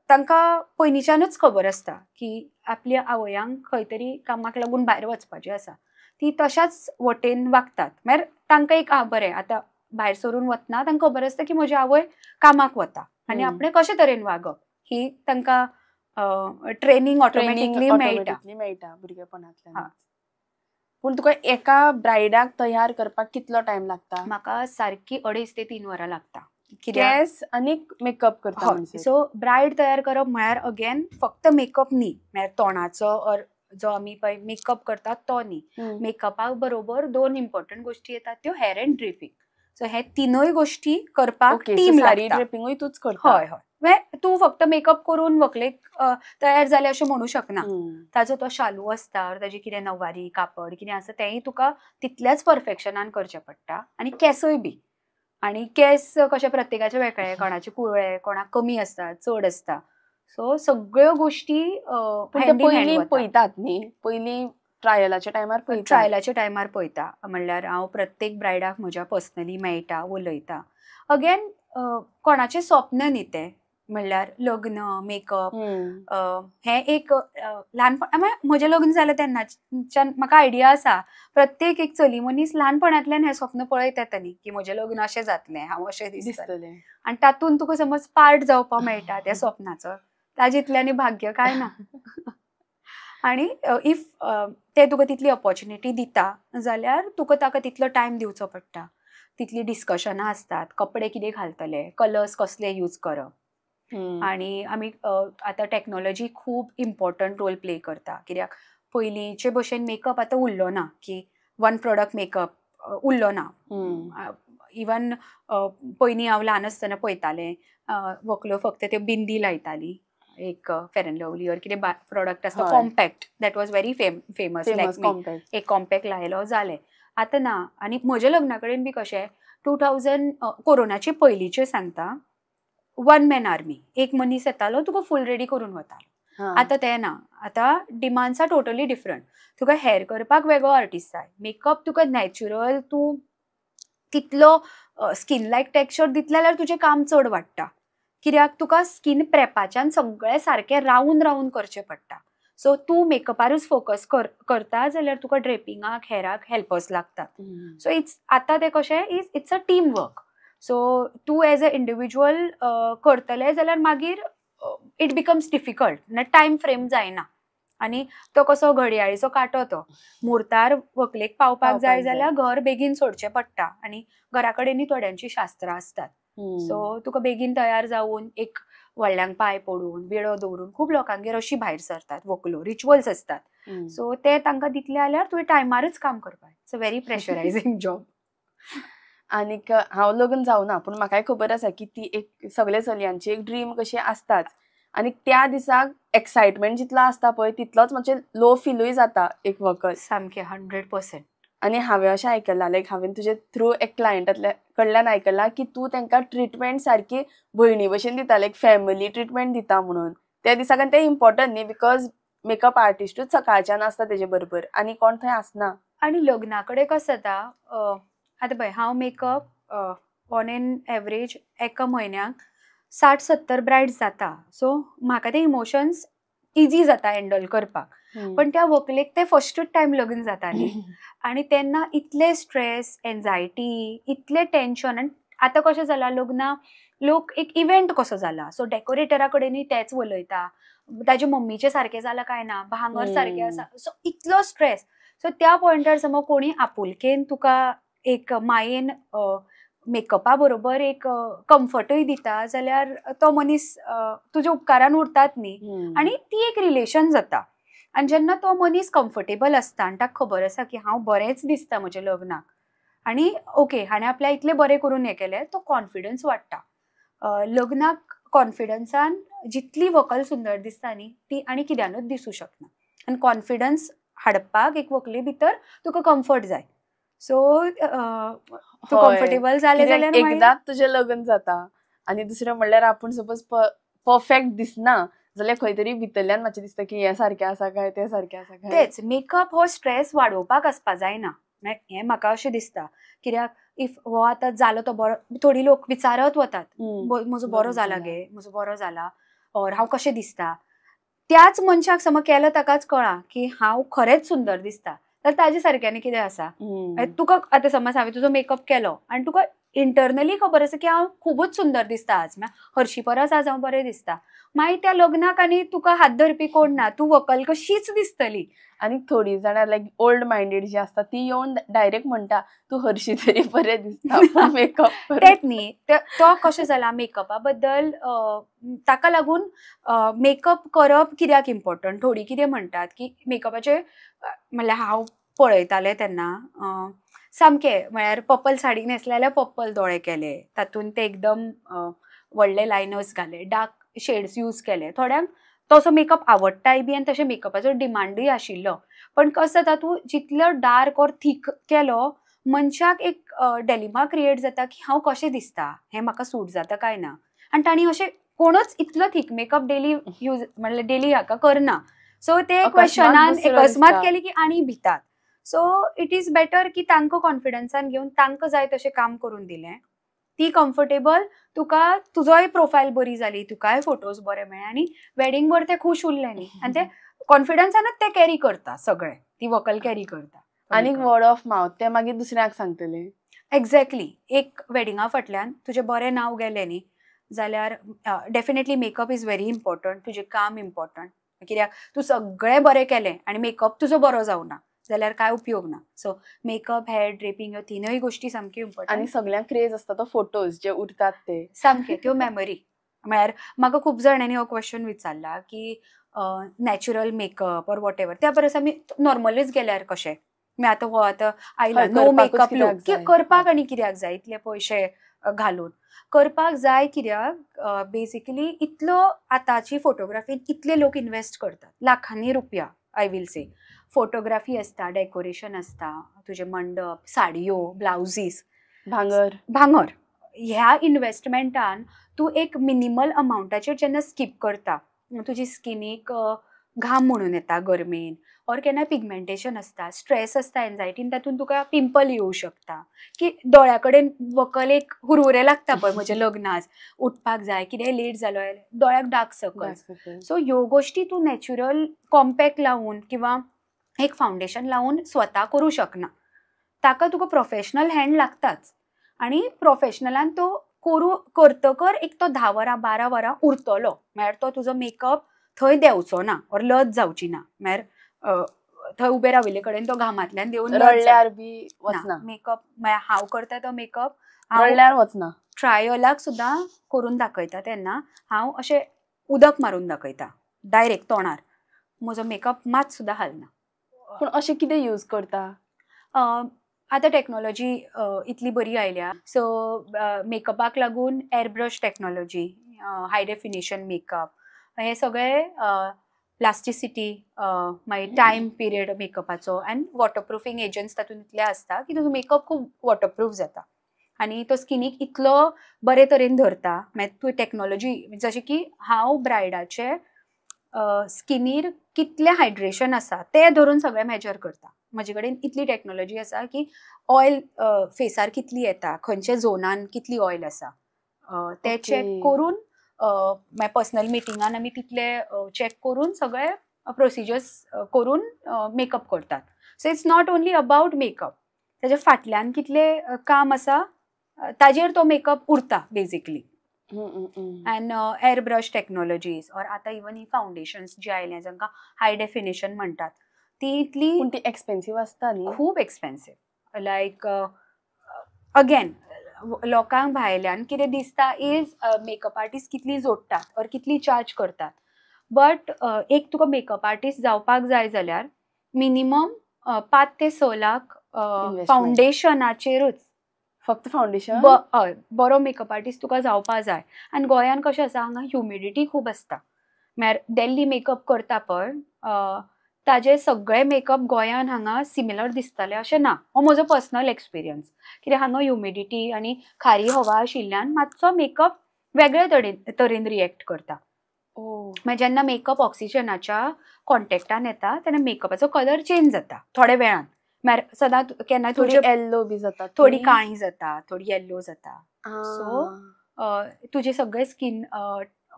तांकां पयलींच्यानूच खबर आसता की आपल्या आवयांक खंय तरी कामाक लागून भायर वचपाचें आसा. ती तशाच वटेन वागतात. म्हळ्यार तांकां एक बरें आतां भायर सरून वतना तांकां खबर आसता की म्हजी आवय कामाक वता आनी आपणें कशे तरेन वागप ही तांकां ट्रेनिंग ऑटोमॅटिकली मेळटा भुरगेपणांतल्यान. पूण तुका एका ब्रायडाक तयार करपाक कितलो टायम लागता? म्हाका सारकी 2.5 ते 3 वरां लागता. केस आनी मेकअप करता. सो ब्रायड तयार करप म्हळ्यार अगेन फक्त मेकअप न्ही, म्हळ्यार तोंडाचो और जो आमी पळय मेकअप करतात तो न्ही. मेकअपाक बरोबर 2 इम्पॉर्टंट गोश्टी येतात त्यो हेअर एंड ड्रिपींग. सो हे तिनूय गोश्टी करपाक टीम लागता. ड्रिपींगूय तूच करता? हय हय. तूं फक्त मेकअप करून व्हंकलेक तयार जाले अशें म्हणू शकना. ताजो तो शालू आसता, ताजी कितें नवारी कापड कितें आसा तेंय तुका तितल्याच परफेक्शनान करचें पडटा. आनी केसूय बी. आनी केस कशे प्रत्येकाचे वेगळे, कोणाचे कुळळे, कोणाक कमी आसतात, चड आसता. सो सगळ्यो गोश्टी पयलीं पळयतात न्ही, पयलीं ट्रायलाच्या टायमार पळयता. म्हणल्यार हांव प्रत्येक ब्रायडाक म्हज्या पर्सनली मेळटा, उलयता. अगेन कोणाचें स्वप्न न्ही तें, म्हणल्यार लग्न मेकअप हें एक ल्हानपण म्हजें लग्न जालें तेन्नाच्यान म्हाका आयडिया आसा प्रत्येक एक चली मनीस ल्हानपणांतल्यान हें स्वप्न पळयत येता न्ही की म्हजें लग्न अशें जातलें, हांव अशें दिसतलें. आनी तातूंत तुका समज पार्ट जावपाक मेळटा त्या स्वप्नाचो, ताजितल्यानी भाग्य काय ना. आनी इफ ते तुका तितली ऑपॉर्च्युनिटी दिता जाल्यार तुका ताका तितलो टायम दिवचो पडटा. तितली डिस्कशनां आसतात, कपडे कितें घालतले, कलर्स कसले यूज करप. आनी आमी आतां टॅक्नॉलॉजी खूब इम्पॉर्टंट रोल प्ले करता. कित्याक पयलींचे भशेन मेकअप आतां उरलो ना की 1 प्रोडक्ट मेकअप उरलो ना. इवन पयलीं हांव ल्हान आसतना पळयतालें व्हंकलो फक्त त्यो बिंदी लायताली, एक फेर एंड लवली और कितें प्रोडक्ट आसता compact, that was very famous. एक कॉम्पॅक्ट लायलो जालें. आतां ना. आनी म्हज्या लग्ना कडेन बी कशें 2000 कोरोनाचे पयलींचे सांगता, 1 मॅन आर्मी, एक मनीस येतालो तुका फूल रेडी करून वतालो. आतां तें ना. आतां डिमांड्स आर टोटली डिफरंट. तुका हेअर करपाक वेगळो आर्टिस्ट जाय, मेकअप तुका नॅचरल, तूं तितलो स्कीन लायक टेक्स्चर दितलें जाल्यार तुजें काम चड वाडटा. कित्याक तुका स्कीन प्रेपाच्यान सगळें सारकें रावन रावन करचें पडटा. सो तूं मेकअपारूच फोकस करता जाल्यार तुका ड्रेपिंगाक हेराक हेल्पर्स लागतात. सो आतां तें कशें it's a team work. So तूं एज अ इंडिविज्युअल करतलें जाल्यार मागीर it becomes difficult. Time frame जायना. आनी तो कसो घडयाळीचो कांटो तो. मुर्तार व्हंकलेक पावपाक जाय जाल्यार घर बेगीन सोडचें पडटा. आनी घरा कडेनूय थोड्यांची शास्त्रां आसतात. सो तुका बेगीन तयार जावन एक व्हडल्यांक पांय पडून विडो दवरून खूब लोकांगेर अशी भायर सरतात व्हंकलो, रिच्युअल्स आसतात. सो ते तांकां दितले जाल्यार तुवें टायमारूच काम करपाक. It's a very pressurising job. आनीक हांव लग्न जावना पूण म्हाकाय खबर आसा की ती एक सगळे चलयांची एक ड्रीम कशी आसताच. आनी त्या दिसाक एक्सायटमेंट जितलो आसता पळय तितलोच मातशें लो फिलूय जाता एक वखत. सामकें 100%. आनी हांवें अशें आयकलां, लायक हांवें तुजे थ्रू एक क्लायंटातल्या कडल्यान आयकलां की तूं तांकां ट्रिटमेंट सारकी भयणी भशेन दिता, लायक फॅमिली ट्रिटमेंट दिता म्हणून. त्या दिसाक आनी तें इम्पॉर्टंट न्ही, बिकॉज मेकअप आर्टिस्टूच सकाळच्यान आसता तेजे बरोबर आनी कोण थंय आसना. आनी लग्ना कडेन कसो जाता, आतां पळय हांव मेकअप ऑन एन एवरेज एका म्हयन्याक 60-70 ब्रायड्स जाता. सो म्हाका ते इमोशन्स इजी जाता हँडल करपाक. पण त्या व्हंकलेक ते फस्टूच टायम लग्न जाता न्ही. आनी तेन्ना इतले स्ट्रेस, एन्झायटी, इतले टेन्शन. आनी आतां कशें जालां लग्ना लोक एक इव्हेंट कसो जाला. सो डेकोरेटरा कडेनूय तेच उलयता, ताजे मम्मीचें सारकें जालां काय ना, भांगर सारकें आसा. सो इतलो स्ट्रेस. सो त्या पॉयंटार समज कोणी आपुलकेन तुका एक मायेन मेकअपा बरोबर एक कम्फर्टूय दिता जाल्यार तो मनीस तुज्या उपकारान उरतात न्ही आनी ती एक रिलेशन जाता. आनी जेन्ना तो मनीस कम्फर्टेबल आसता आनी ताका खबर आसा की हांव बरेंच दिसता म्हज्या लग्नाक आनी ओके हाणें आपल्या इतलें बरें करून हें केलें, तो कॉन्फिडन्स वाडटा. लग्नाक कॉन्फिडन्सान जितली व्हंकल सुंदर दिसता न्ही ती आनी कित्यानूच दिसूं शकना. आनी कॉन्फिडन्स हाडपाक एक व्हंकले भितर तुका कम्फर्ट जाय. सो तूं कम्फर्टेबल जालें जाल्यार एकदाच तुजें लग्न जाता आनी दुसरें म्हणल्यार आपूण सपोज परफेक्ट दिसना जाल्यार खंय तरी भितरल्यान मातशें दिसता की हें सारकें आसा काय तें सारकें आसा काय. तेच मेकअप हो स्ट्रेस वाडोवपाक आसपा जायना. हें म्हाका अशें दिसता. कित्याक इफ हो आतां जालो तो बरो, थोडी लोक विचारत वतात म्हजो बरो जाला गे, म्हजो बरो जाला, और हांव कशें दिसता. त्याच मनशाक समज केलो ताकाच कळा की हांव खरेंच सुंदर दिसता तर ताजे सारक्यानी कितें आसा. तुका आतां समज हांवें तुजो मेकअप केलो आनी तुका इंटरनली खबर आसा की हांव खूबच सुंदर दिसता आज, हरशी परस आज हांव बरें दिसता. मागीर त्या लग्नाक आनी तुका हात धरपी कोण ना, तूं व्हंकल कशीच दिसतली. आनी थोडी जाणां लायक ओल्ड मायंडेड जी आसता ती येवन डायरेक्ट म्हणटा तूं हरशी तरी बरें दिसता मेकअप. तेच न्ही, तो कशें जाला मेकअपा बद्दल ताका लागून मेकअप करप कित्याक इम्पॉर्टंट. थोडी कितें म्हणटात की मेकअपाचे म्हणल्यार हांव पळयतालें तेन्ना सामकें म्हळ्यार पर्पल साडी न्हेसले जाल्यार पर्पल दोळे केले, तातूंत ते एकदम व्हडले लायनर्स घाले, डार्क शेड्स यूज केले. थोड्यांक तसो मेकअप आवडटाय बी आनी तशें मेकअपाचो डिमांडूय आशिल्लो. पण कसं जाता तूं जितलो डार्क और थीक केलो मनशाक एक डेलिमा क्रिएट जाता की हांव कशें दिसता, हें म्हाका सूट जाता काय ना. आनी तांणी अशें कोणूच इतलो थीक मेकअप डेली यूज म्हणल्यार डेली हाका करना. सो ते क्वेश्चनान अकस्मात केली की आनी भितात. सो इट इज बेटर की तांकां कॉन्फिडन्सान घेवन तांकां जाय तशें काम करून दिलें. ती कम्फर्टेबल, तुका तुजोय प्रोफायल बरी जाली, तुकाय फोटोज बरे मेळ्ळे आनी वेडिंग भर ते खूश उरले न्ही. आनी ते कॉन्फिडन्सानच ते कॅरी करता सगळें, ती व्हंकल कॅरी करता. आनी वर्ड ऑफ माउथ ते मागीर दुसऱ्याक सांगतले. एक्झॅक्टली. एक वेडिंगा फाटल्यान तुजें बरें नांव गेलें न्ही जाल्यार definitely makeup is very important, तुजें काम इम्पॉर्टंट. कित्याक तूं सगळें बरें केलें आनी मेकअप तुजो बरो जावना जाल्यार काय उपयोग ना. सो मेकअप, हेअर ड्रेपिंग ह्यो तिनूय गोश्टी सामक्यो इम्पॉर्टंट. आनी सगळ्यांक क्रेज आसता तो फोटोज जे उरतात ते सामके त्यो मेमरी. म्हळ्यार म्हाका खूब जाणांनी हो क्वेश्चन विचारला की नॅचरल मेकअप और वॉट एवर, त्या परस आमी नॉर्मलूच गेल्यार कशें. आतां हो आतां आयला नो मेकअप लूक, करपाक आनी कित्याक जाय इतले पयशे घालून. करपाक जाय कित्याक बेसिकली इतलो आतांची फोटोग्राफीन इतले लोक इन्वेस्ट करतात, लाखांनी रुपया आय विल से. फोटोग्राफी आसता, डेकोरेशन आसता, तुजे मंडप, साडयो, ब्लाउजीस, भांगर. ह्या इन्वेस्टमेंटान तूं एक मिनिमल अमाउंटाचेर जेन्ना स्कीप करता, तुजी स्किनीक घाम म्हणून येता गरमेन, और केन्ना पिगमेंटेशन आसता, स्ट्रेस आसता, एन्झायटीन, तातूंत तुका पिंपल येवं शकता. की दोळ्या कडेन व्हंकल एक हुरहुरे लागता पळय म्हजें लग्न उठपाक जाय, कितें लेट जालो दोळ्याक डार्क सर्कल्स. सो ह्यो गोश्टी तूं नॅचरल कॉम्पॅक्ट लावून किंवा एक फावंडेशन लावून स्वता करूं शकना. ताका तुका प्रोफेशनल हँड लागताच. आनी प्रोफेशनलान तो करतकर एक तो 10 वरां 12 वरां उरतलो. म्हळ्यार तो तुजो मेकअप थंय देंवचो ना और लज जावची ना. म्हळ्यार थंय उबे राविल्ले कडेन तो घामांतल्यान देंवन रडल्यार बी वचना. मेकअप म्हळ्यार हांव करता तो मेकअप रडल्यार वचना. ट्रायलाक सुद्दां करून दाखयता तेन्ना हांव अशें उदक मारून दाखयता डायरेक्ट तोंडार. म्हजो मेकअप मात सुद्दां हालना. पूण अशें कितें यूज करता? आतां टॅक्नॉलॉजी इतली बरी आयल्या. सो मेकअपाक लागून एअर ब्रश टॅक्नॉलॉजी, हाय डेफिनेशन मेकअप, हे सगळे प्लास्टिसिटी, मागीर टायम पिरियड मेकअपाचो आनी वॉटरप्रुफींग एजंट्स तातूंत इतले आसता की तुजो मेकअप खूब वॉटरप्रूफ जाता आनी तो स्किनीक इतलो बरे तरेन धरता. मागीर तूं टॅक्नॉलॉजी जशें की हांव ब्रायडाचे स्किनीर कितलें हायड्रेशन आसा तें धरून सगळें मेजर करता. म्हजे कडेन इतली टॅक्नॉलॉजी आसा की ऑयल फेसार कितली येता, खंयच्या झोनान कितली ऑयल आसा तें चॅक करून मागीर पर्सनल मिटिंगान आमी तितले चॅक करून सगळे प्रोसिजर्स करून मेकअप करतात. So it's not only about makeup, ताजे फाटल्यान कितलें काम आसा ताजेर तो मेकअप उरता basically. End air brush technologies और आतां इवन ही फावंडेशन्स जी आयल्या जांकां हाय डेफिनेशन म्हणटात ती इतली एक्सपेन्सिव्ह आसता न्ही. खूब एक्सपेन्सिव्ह. लायक अगेन लोकांक भायल्यान कितें दिसता इज मेकअप आर्टिस्ट कितली जोडटात और कितली चार्ज करतात, बट एक तुका मेकअप आर्टिस्ट जावपाक जाय जाल्यार मिनिमम 5 ते 6 लाख फाउंडेशनाचेरूच, फक्त फाउंडेशन. हय, बरो मेकअप आर्टिस्ट तुका जावपा जाय. आनी गोंयान कशें आसा, हांगा ह्युमिडिटी खूब आसता. म्हळ्यार दिल्ली मेकअप करता पळय, ताजे सगळे मेकअप गोंयान हांगा सिमिलर दिसतले अशें ना. हो म्हजो पर्सनल एक्सपिरियन्स. कित्याक हांगा ह्युमिडिटी आनी खारी हवा आशिल्ल्यान मातसो मेकअप वेगळे तरेन रिएक्ट करता. मागीर जेन्ना मेकअप ऑक्सिजनाच्या कॉन्टेक्टान येता तेन्ना मेकअपाचो कलर चेंज जाता थोड्या वेळान. म्हळ्यार सदांच केन्ना थोडी येल्लो बी जाता, थोडी काळी जाता, थोडी येल्लो जाता. सो तुजे सगळे स्कीन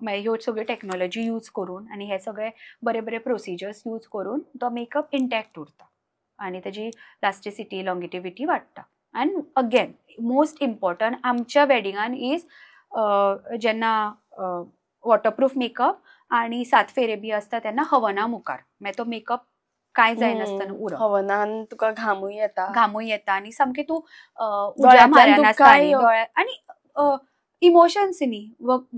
ह्यो सगळ्यो टेक्नॉलॉजी यूज करून आनी हे सगळे बरे बरे प्रोसिजर्स यूज करून तो मेकअप इंटॅक्ट उरता आनी ताजी लास्टिसिटी, लॉंगिटिविटी वाडटा. आनी अगेन मोस्ट इम्पॉर्टंट आमच्या वेडिंगान इज जेन्ना वॉटरप्रूफ मेकअप आनी 7 फेरे बी आसता तेन्ना हवना मुखार, मागीर तो मेकअप कांय जायनासतना उरप. हवनान तुका घामूय येता आनी सामकें तूं उज्या म्हाऱ्यान आसता आनी इमोशन्स न्ही.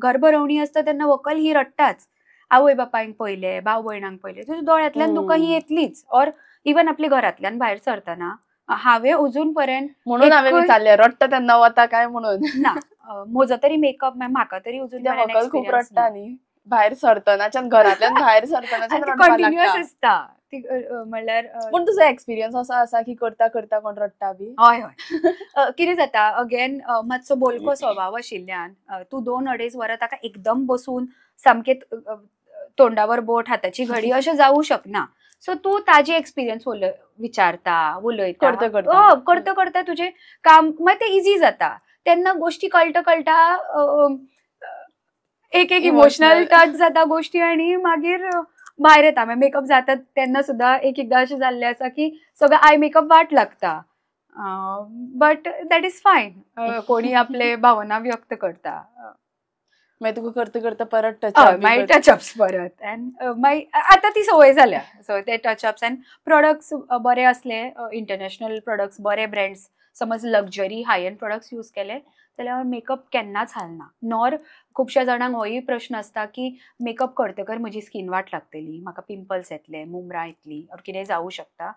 गर्भरवणी आसता तेन्ना व्हंकल ही रडटाच. आवय बापायक पयले, भाव भयणांक पयले, तुज्या दोळ्यांतल्यान तुका ही येतलीच. ऑर इवन आपल्या घरांतल्यान भायर सरतना हांवें अजून पर्यंत म्हणून हांवें विचारलें रडटा तेन्ना वता काय म्हणून. ना, म्हजो तरी मेकअप म्हाका तरी अजून व्हंकल खूप रडटा न्ही भायर सरतनाच्यान, घरांतल्यान भायर सरतनाच्यान कंटिन्युअस आसता. म्हणल्यार पूण तुजो एक्सपिरियन्स असो आसा की करता करता कोण रडटा बी? हय हय. कितें जाता, अगेन मातसो बोलको स्वभाव आशिल्ल्यान तूं 2-2.5 वरां ताका एकदम बसून सामकें तोंडावर बोट, हाताची घडी अशें जावूं शकना. सो तूं ताजी एक्सपिरियन्स विचारता, उलयता, करता करता तुजें काम मागीर तें इजी जाता. तेन्ना गोश्टी कळटा एक इमोशनल टच जाता गोश्टी आनी मागीर भायर येता. मागीर मेकअप जाता तेन्ना सुद्दां एकदां अशें जाल्लें आसा की सगळें आय मेकअप वाट लागता. बट दॅट इज फायन. कोणी आपले भावना व्यक्त करता. मागीर तुका करता करता परत मागीर टचअप्स परत. मागीर आतां ती संवय जाल्या. सो ते टचअप्स आनी प्रोडक्ट्स बरे असले, इंटरनॅशनल प्रोडक्ट्स, बरे ब्रँड्स, समज लक्झरी हाय एंड प्रोडक्ट्स यूज केले जाल्यार मेकअप केन्नाच हालना. नॉर खुबश्या जाणांक होय प्रश्न आसता की मेकअप करतकर म्हजी स्कीन वाट लागतली, म्हाका पिंपल्स येतले, मुमरां येतली, और कितें जावं शकता.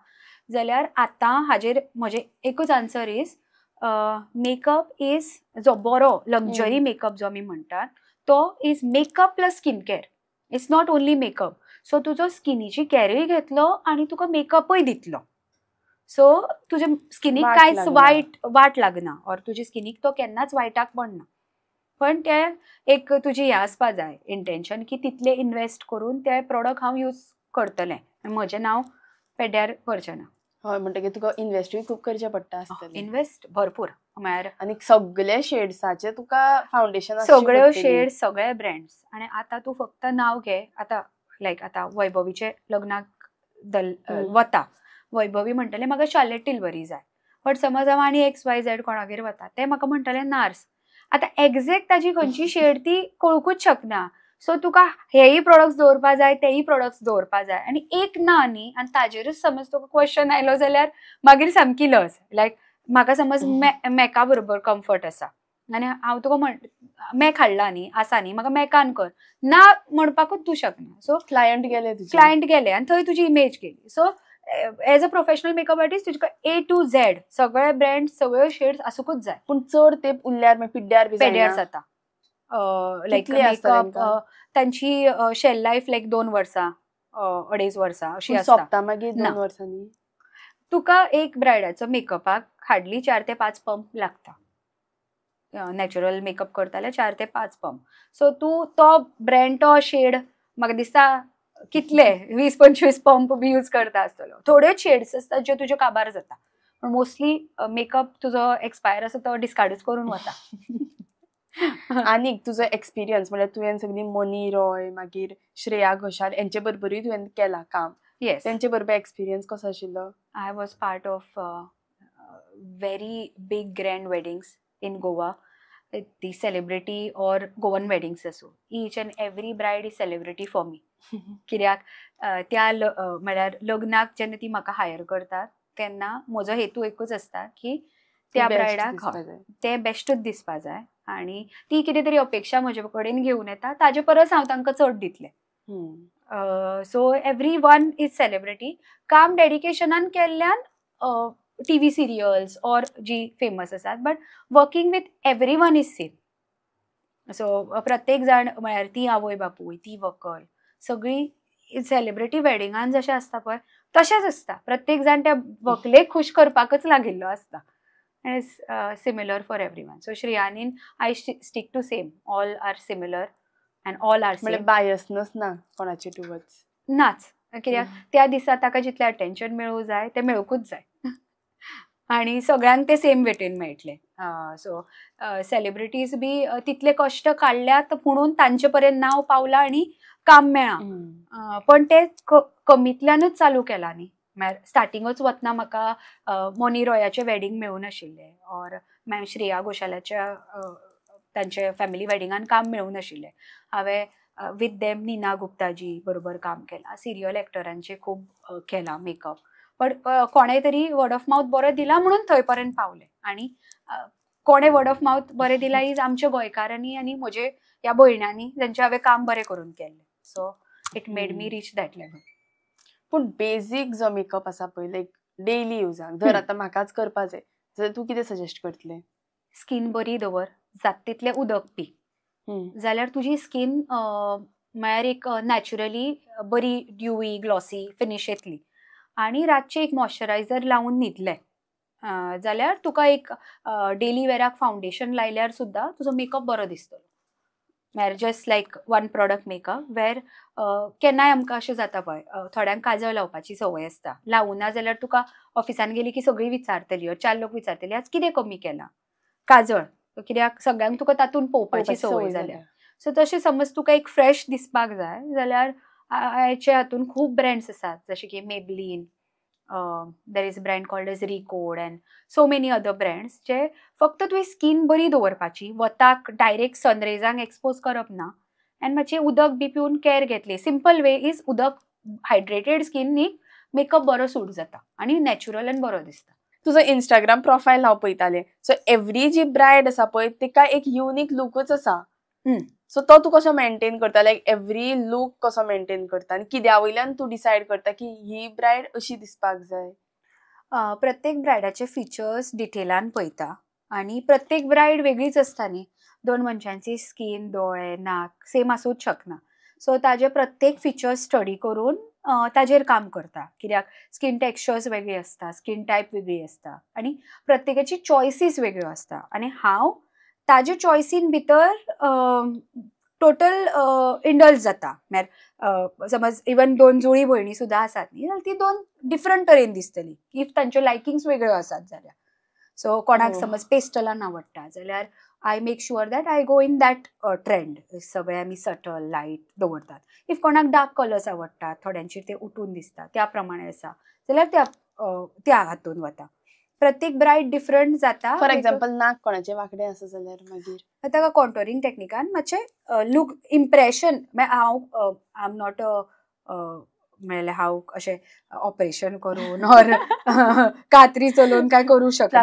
जाल्यार आतां हाजेर म्हजें एकूच आन्सर इज मेकअप इज जो बरो लक्झरी मेकअप जो आमी म्हणटात तो is makeup plus skin care. It's not only makeup. So तुजो स्किनीची कॅरूय घेतलो आनी तुका मेकअपय दितलो. सो तुज्या स्किनीक कांयच वाट लागना, और तुज्या स्किनीक तो केन्नाच वायटाक पडना. पण ते एक तुजी हें आसपा जाय इंटेंशन की तितले इन्वेस्ट करून ते प्रोडक्ट हांव यूज करतलें. म्हजें नांव पेड्ड्यार करचें ना. हय, म्हणटकीर तुका इन्वेस्टूय खूब करचें पडटा आसतलें. इन्वेस्ट भरपूर. म्हळ्यार आनी सगळे शेड्साचे तुका फाउंडेशन, सगळ्यो शेड्स, सगळे ब्रँड्स. आनी आतां तूं फक्त नांव घे. आतां लायक आतां वैभवीचे लग्नाक वता, वैभवी म्हणटलें म्हाका शार्लेट टिल्बरी जाय. बट समज हांव आनी XYZ कोणागेर वता, ते म्हाका म्हणटलें नार्स. आतां एग्जॅक्ट ताजी खंयची शेड ती कळूंकूच शकना. सो तुका हेय प्रोडक्ट्स दवरपा जाय, तेय प्रोडक्ट्स दवरपा जाय, आनी एक ना न्ही. आनी ताजेरूच समज तुका क्वेश्चन आयलो जाल्यार मागीर सामकी लज. लायक म्हाका समज मॅका बरोबर कम्फर्ट आसा आनी हांव तुका मॅक हाडला न्ही, आसा न्ही, म्हाका मॅकान कर ना म्हणपाकूच तूं शकना. सो क्लायंट गेले आनी थंय तुजी इमेज गेली. So as a professional makeup artist Tuka A to Z सगळे ब्रँड, सगळ्यो शेड्स आसूंकच जाय. पूण चड तेप उरल्यार पिड्ड्यार जाता. लायक मेकअप तांची शेल लायफ लायक 2 वर्सां, 2.5 वर्सां अशी आसता. मागीर 2 वर्सांनी तुका एक ब्रायडाचो मेकअपाक हार्डली 4 ते 5 पंप लागता. नॅचरल मेकअप करता जाल्यार 4 ते 5 पंप. सो तूं तो ब्रँड, तो शेड म्हाका दिसता कितले 20-25 पंप बी यूज करता आसतलो. थोड्योच शेड्स आसतात ज्यो तुज्यो काबार जाता, पण मोस्टली मेकअप तुजो एक्सपायर आसा तो डिस्कार्डूच करून वता. आनीक तुजो एक्सपिरियन्स म्हळ्यार तुवें सगळी मनी रॉय, मागीर श्रेया घोषाल यांचे बरोबरूय तुवें केलां काम. येस. तेंचे बरोबर एक्सपिरियन्स कसो आशिल्लो? I was part of very big grand weddings in Goa. ती सेलिब्रिटी ऑर गोवन वेडिंग्स आसूं, each and every bride is celebrity for me. कित्याक त्या म्हळ्यार लग्नाक जेन्ना ती म्हाका हायर करतात तेन्ना म्हजो हेतू एकूच आसता की त्या ब्रायडाक ते बेस्टूच दिसपा जाय आणि ती कितें तरी अपेक्षा म्हजे कडेन घेवन येता ताजे परस हांव तांकां चड दितले. So every one is celebrity. काम डेडिकेशनान केल्ल्यान टीव्ही सिरियल्स ऑर जी फेमस आसात, but working with every one is same. So प्रत्येक जाण म्हळ्यार ती आवय बापूय, ती व्हंकल, सगळी सेलिब्रिटी वेडिंगान जशें आसता पळय तशेंच आसता. प्रत्येक जाण त्या व्हंकलेक खुश करपाकच लागिल्लो आसता. And it's similar for everyone. So Shriyanin, I stick to same. All are similar and all are same. बायसनस ना कोणाचे टुवर्ड्स नाच. कित्याक त्या दिसा ताका जितलें अटेन्शन मेळूंक जाय तें मेळूंकूच जाय आणि सगळ्यांक ते सेम वेटेन मेळटले. सो सेलिब्रिटीज बी तितले कश्ट काडल्यात म्हणून तांचे पर्यंत नांव पावलां आनी काम मेळ्ळां. पण ते कमींतल्यानूच चालू केलां न्ही. म्हळ्यार स्टार्टिंगूच वतना म्हाका मोनी रॉयाचें वेडिंग मेळूं नाशिल्लें, ऑर मॅम श्रेया घोशालाच्या तांचे फॅमिली वेडिंगान काम मेळूं नाशिल्लें. हांवें विथ देम नीना गुप्ताजी बरोबर काम केलां, सिरियल एक्टरांचे खूब केलां मेकअप. पण कोणें तरी वर्ड ऑफ माउथ बरो दिला म्हणून थंय पर्यंत पावलें. आनी कोणें वर्ड ऑफ माउथ बरें दिला इज आमच्या गोंयकारांनी आनी म्हजे ह्या भयण्यांनी जांचें हांवें काम बरें करून केल्लें. So it made me reach that level. पूण बेजीक जो मेकअप आसा पळय लायक डेली युजाक जर आतां म्हाकाच करपा जाय जाल्यार तूं कितें सजेस्ट करतलें? स्कीन बरी दवर, जाता तितलें उदक पी, जाल्यार तुजी स्कीन म्हळ्यार एक नॅचरली बरी ड्युई ग्लॉसी फिनीश येतली. आनी रातचें एक मॉइश्चरायझर लावन न्हिदलें जाल्यार तुका एक डेली वेराक फावंडेशन लायल्यार सुद्दां तुजो मेकअप बरो दिसतलो. म्हळ्यार just like one product makeup वेर केन्नाय आमकां अशें जाता पळय थोड्यांक काजळ लावपाची संवय आसता, लावूं ना जाल्यार तुका ऑफिसान गेली की सगळीं विचारतली, 4 लोक विचारतली आज कितें कमी केलां? काजळ. कित्याक सगळ्यांक तुका तातूंत पळोवपाची संवय जाल्या. सो तशें समज तुका एक फ्रेश दिसपाक जाय जाल्यार आयच्या हातूंत खूब ब्रँड्स आसात जशे की Maybelline, there is brand called age recode and so many other brands जे फक्त तुवें स्कीन बरी दवरपाची, वताक डायरेक्ट सनरेजांक एक्सपोज करप ना आनी मातशें उदक बी पिवन कॅर घेतली. सिंपल वे इज उदक हायड्रेटेड स्कीन मेकअप बरो सूट जाता आनी नॅचरल आनी बरो दिसता. तुजो इंस्टाग्राम प्रोफायल हांव पळयतालें, सो एवरी जी ब्रायड आसा पळय तिका एक युनीक लूकच आसा. सो तो तूं कसो मेंटेन करता? लायक एवरी लूक कसो मेंटेन करता आनी कित्या वयल्यान तूं डिसायड करता की ही ब्रायड अशी दिसपाक जाय? प्रत्येक ब्रायडाचे फिचर्स डिटेलान पळयता आनी प्रत्येक ब्रायड वेगळीच आसता न्ही. 2 मनशांची स्कीन, दोळे, नाक सेम आसूंच शकना. सो ताजे प्रत्येक फिचर्स स्टडी करून ताजेर काम करता. कित्याक स्कीन टेक्स्चर्स वेगळी आसता, स्कीन टायप वेगळी आसता आनी प्रत्येकाची चॉयसीस वेगळ्यो आसता. आनी हांव ताजे चॉयसीन भितर टोटल इंडल्ज जाता. म्हळ्यार समज इवन 2 जुळी भयणी सुद्दां आसात न्ही जाल्यार ती 2 डिफरंट तरेन दिसतली इफ तांच्यो लायकिंग्स वेगळ्यो आसात जाल्यार. सो कोणाक समज पेस्टलान आवडटा जाल्यार I make sure that I go in that trend. सगळे आमी सटल लायट दवरतात. इफ कोणाक डार्क कलर्स आवडटात, थोड्यांचेर ते उठून दिसता त्या प्रमाणे आसा जाल्यार त्या हातून वता. प्रत्येक ब्रायड डिफरंट जाता. फॉर एक्झाम्पल नाक कोणाचें वांकडें आसा जाल्यार मागीर ताका कॉन्टोरिंग टेक्निकान मातशें look impression. I am not म्हणल्यार हांव अशें ऑपरेशन करून ऑर कात्री चलोवन काय करू शकना,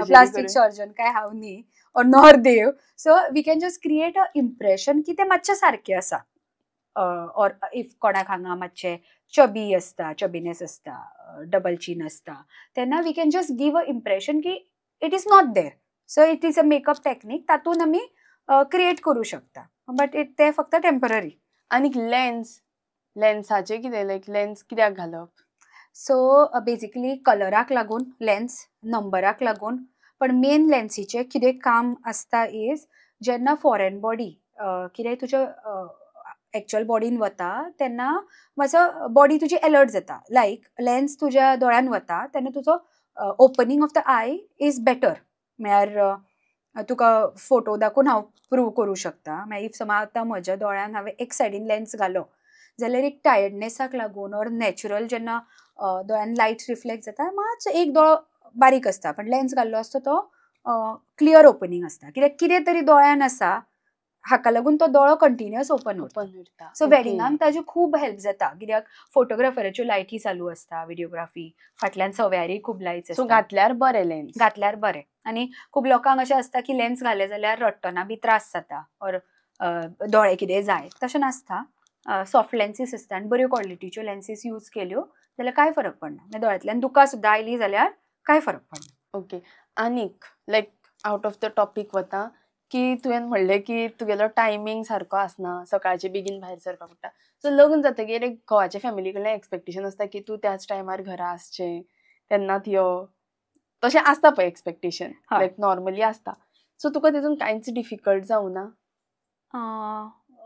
प्लास्टीक सर्जन काय हांव न्ही ऑर नॉर देव. So we can just create a impression की तें मातशें सारकें आसा. ऑर इफ कोणाक हांगा मातशें चबी आसता, चबीनेस आसता, डबल चीन आसता, तेन्ना we can just give a impression की it is not there. So it is a makeup technique तातूंत आमी क्रिएट करू शकता, बट ते फक्त टेम्पररी. आनी लेन्साचें कितें? लायक लेन्स कित्याक घालप? सो बेजिकली कलराक लागून लेन्स, नंबराक लागून, पण मेन लेन्सीचें कितें काम आसता इज जेन्ना फॉरेन बॉडी कितें तुज्या एक्चुअल बॉडीन वता तेन्ना मातसो बॉडी तुजी अलर्ट जाता. लायक लेन्स तुज्या दोळ्यान वता तेन्ना तुजो opening of the I is better. म्हळ्यार तुका फोटो दाखोवन हांव प्रूव करूं शकता. मागीर इफ समज आतां म्हज्या दोळ्यान हांवें एक सायडीन लेन्स घालो जाल्यार एक टायर्डनेसाक लागून ऑर नॅचरल जेन्ना दोळ्यान लायट रिफ्लेक्ट जाता मातसो एक दोळो बारीक आसता, पण लेन्स घाल्लो आसता तो क्लियर ओपनिंग आसता. कित्याक कितें तरी दोळ्यान आसा हाका लागून तो दोळो कंटिन्युअस ओपन उरता. सो वेडिंगाक ताजी खूब हेल्प जाता, कित्याक फोटोग्राफराच्यो लायटी चालू असता, व्हिडिओग्राफी फाटल्यान सव्यारी खूब लायट्स सो घातल्यार बरें लेन्स, घातल्यार बरें. आनी खूब लोकांक अशें असता की लेन्स घाले जाल्यार रडटना बी त्रास जाता ऑर दोळे कितें जाय. तशें नासता. सॉफ्ट लेन्सीस असता आनी बऱ्यो क्वॉलिटीच्यो लेन्सीस यूज केल्यो जाल्यार कांय फरक पडना. दोळ्यांतल्यान दुकां सुद्दां आयली जाल्यार कांय फरक पडना. ओके. आनीक लायक आउट ऑफ द टॉपीक वता की तुवें म्हणलें की तुगेलो टायमींग सारको आसना, सकाळचे बेगीन भायर सरपाक पडटा. सो लग्न जातकीर एक घोवाच्या फॅमिली कडल्यान एक्सपेक्टेशन आसता की तूं त्याच टायमार घरा आसचें, तेन्नाच यो, तशें आसता पळय एक्सपेक्टेशन, लायक नॉर्मली आसता. सो तुका तितून कांयच डिफिकल्ट जावना?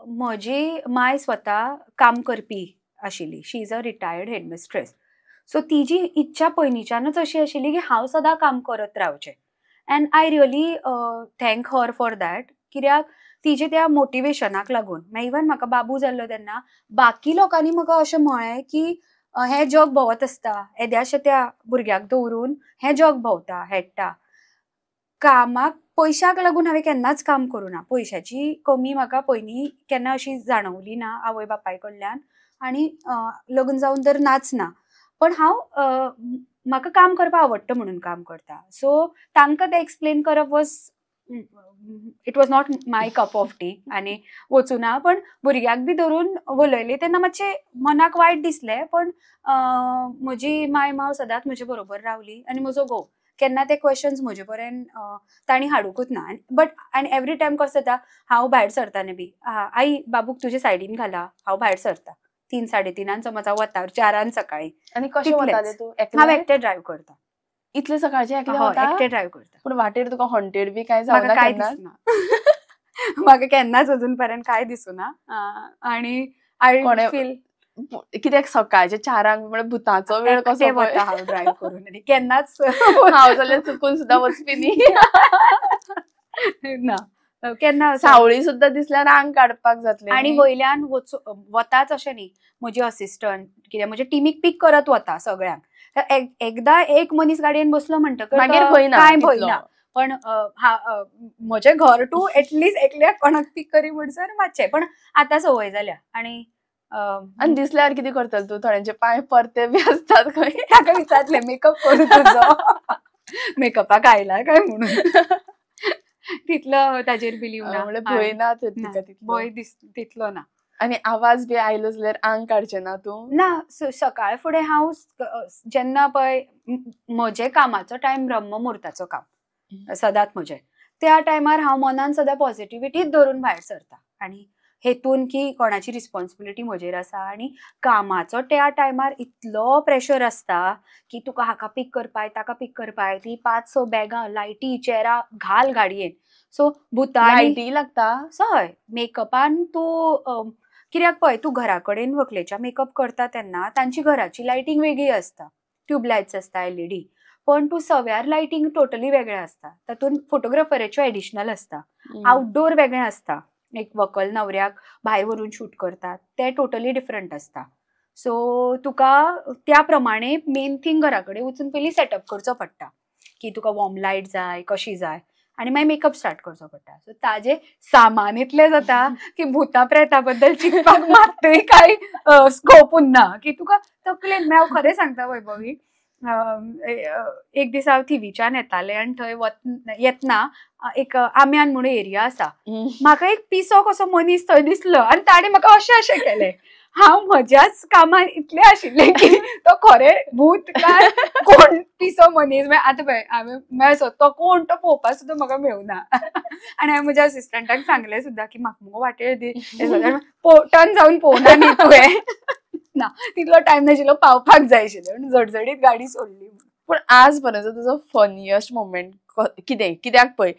म्हजी माय स्वता काम करपी आशिल्ली. She is a retired headmistress. So तिची इच्छा पयलींच्यानूच अशी आशिल्ली की हांव सदां काम करत रावचें. And I really thank her for that, कित्याक तिचे त्या मोटिवेशनाक लागून. इवन म्हाका बाबू जाल्लो तेन्ना बाकी लोकांनी म्हाका अशें म्हळें की हें जग भोंवत आसता, येद्याशा त्या भुरग्याक दवरून हें जग भोंवता, हेडटा. कामाक पयशाक लागून हांवें केन्नाच काम करूं ना. पयशाची कमी म्हाका पयलीं केन्ना अशी जाणवली ना आवय बापाय कडल्यान, आनी लग्न जावन तर नाच ना. पण हांव म्हाका काम करपाक आवडटा म्हणून काम करता. सो तांकां तें एक्सप्लेन करप it was not my cup of T. आनी वचूं ना. पण भुरग्याक बी धरून उलयलें तेन्ना मातशें मनाक वायट दिसलें. पण म्हजी माय मांव सदांच म्हजे बरोबर रावली आनी म्हजो घोव केन्ना ते क्वेश्चन्स म्हजे पर्यंत तांणी हाडूंकूच ना. बट आनी एवरी टायम कसो जाता, हांव भायर सरताना बी आई बाबूक तुजे सायडीन घाला, हांव भायर सरता 3-3:30 समज हांव वता, 4 सकाळी. आनी कशें वतालें तूं? हांव एकटें ड्रायव्ह करता. इतले सकाळचे एकटें ड्रायव्ह करता. पूण वाटेर तुका हॉन्टेड बी काय जावना? काय दिसना. म्हाका केन्नाच अजून पर्यंत काय दिसूना. आनी आय फील कित्याक सकाळचे 4 म्हणजे भुताचो वेळ कसो वता हांव ड्रायव्ह करून. आनी केन्नाच हांव जाल्यार चुकून सुद्दां वचपी न्ही ना. केन्ना सावळी सुद्दां दिसल्यार आंग काडपाक जातलें. आनी वयल्यान वताच अशें न्ही. म्हजी असिस्टंट कित्याक म्हजे टिमीक पीक करत वता सगळ्यांक. एकदां एक मनीस गाडयेन बसलो म्हणटकच मागीर कांय भंयना. पण म्हजें घर टू एटलिस्ट एकल्याक कोणाक पीक करी म्हणसर मातशें. पण आतां संवय जाल्या. आनी दिसल्यार कितें करतले तूं? थोड्यांचे पांय परते बी आसतात खंय? ताका विचारलें मेकअप करू तुजो, मेकअपाक आयला काय म्हणून. तितलो ताजेर बिलीव ना. भंय ना भंय तितलो ना. आनी आवाज बी आयलो जाल्यार आंग काडचें ना तूं? ना. सकाळ फुडें हांव जेन्ना पळय म्हजे कामाचो टायम ब्रह्ममुहूर्ताचो काम सदांच म्हजें, त्या टायमार हांव मनान सदां पॉझिटिव्हिटीच धरून भायर सरता. आनी हेतून की कोणाची रिस्पॉन्सिबिलिटी म्हजेर आसा. आनी कामाचो त्या टायमार इतलो प्रेशर आसता की तुका हाका पीक करपाय, ताका पीक करपाय, ती 5-6 बॅगां, लायटी, चेरां घाल गाडयेन. सो भुतां लायटी लागता. हय. मेकअपान तूं कित्याक पळय तूं घरा कडेन व्हंकलेच्या मेकअप करता तेन्ना तांची घराची लायटींग वेगळी आसता. ट्यूबलायट्स आसता, LED. पण तूं सव्यार लायटींग टोटली वेगळें आसता. तातूंत फोटोग्राफराच्यो एडिशनल आसता, आउटडोर वेगळें आसता. एक व्हंकल न्हवऱ्याक भायर व्हरून शूट करतात ते टोटली डिफरंट आसता. सो तुका त्या प्रमाणे मेन थिंग घरा कडेन वचून पयलीं सेटअप करचो पडटा की तुका वॉर्म लायट जाय, कशी जाय, आनी मागीर मेकअप स्टार्ट करचो पडटा. सो ताजें सामान इतलें जाता की भुतां प्रेता बद्दल चिंतपाक मात्तूय कांय स्कोप उरना की तुका तकलेन. हांव खरें सांगता वैभवी, एक दीस हांव थिवीच्यान येतालें आनी थंय येतना एक आम्यान म्हणून एरिया आसा. म्हाका एक पिसो कसो मनीस थंय दिसलो आनी ताणें म्हाका अशें केलें. हांव म्हज्याच कामान इतलें आशिल्लें की तो खरें भूत काय कोण पिसो मनीस. आतां पळय हांवें मेळ्ळो तो कोण तो पळोवपाक सुद्दां म्हाका मेळुना. आनी हांवें म्हज्या असिस्टंटाक सांगलें सुद्दां की म्हाका मुगो वाटेर दी. टर्न जावन पळोवना न्ही तुवें. ना तितलो टायम नाशिल्लो, पावपाक जाय आशिल्लें म्हणून झडझडीत गाडी सोडली. पूण आज पर्यंत तुजो फनियस्ट मोमेंट कितें? कित्याक पळय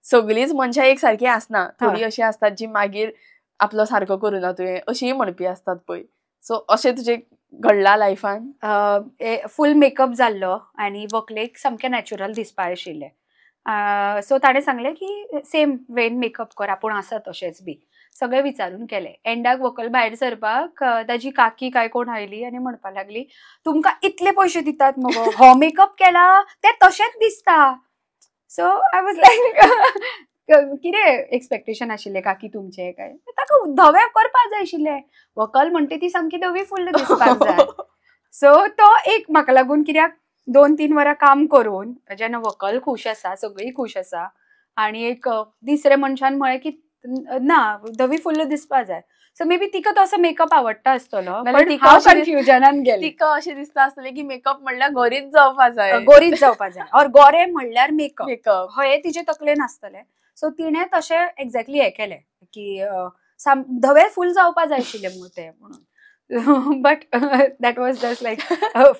सगळींच मनशां एक सारकी आसना. थोडी अशी आसतात जी मागीर आपलो सारको करूना तुवें अशीय म्हणपी आसतात पळय. सो अशें तुजें घडलां लायफान? फूल मेकअप जाल्लो आनी व्हंकलेक सामकें नॅचरल दिसपाक आशिल्लें. सो ताणें सांगलें की सेम वेन मेकअप कर, आपूण आसा तशेंच बी. सगळें विचारून केलें. एंडाक व्हंकल भायर सरपाक ताजी काकी काय कोण आयली आनी म्हणपाक लागली तुमकां इतले पयशे दितात मगो, हो मेकअप केला ते तशेंच दिसता. सो आय वॉज लायक कितें एक्सपेक्टेशन आशिल्ले काकी तुमचे काय ताका धवे करपाक जाय आशिल्ले व्हंकल म्हणटे ती सामकी धवी फुल्ल दिसपाक जाय सो तो एक म्हाका लागून कित्याक 2-3 वरां काम करून जेन्ना व्हंकल खूश आसा सगळीं खूश आसा आणि एक दुसरे मनशान म्हळें की ना धवी फुल्ल दिसपाक जाय सो मे बी तिका तसो मेकअप आवडटा आसतलो हांव कन्फ्युजनान गेलें तिका अशें दिसता आसतलें की मेकअप म्हणल्यार गोरीच जावपाक जाय गोरीच जावपाक जाय और गोरे म्हणल्यार मेकअप मेकअप हे तिचे तकलेन आसतलें सो तिणें तशें एक्झॅक्टली हें केलें की धवे फूल जावपाक जाय आशिल्ले म्हणून ते म्हणून but that was just like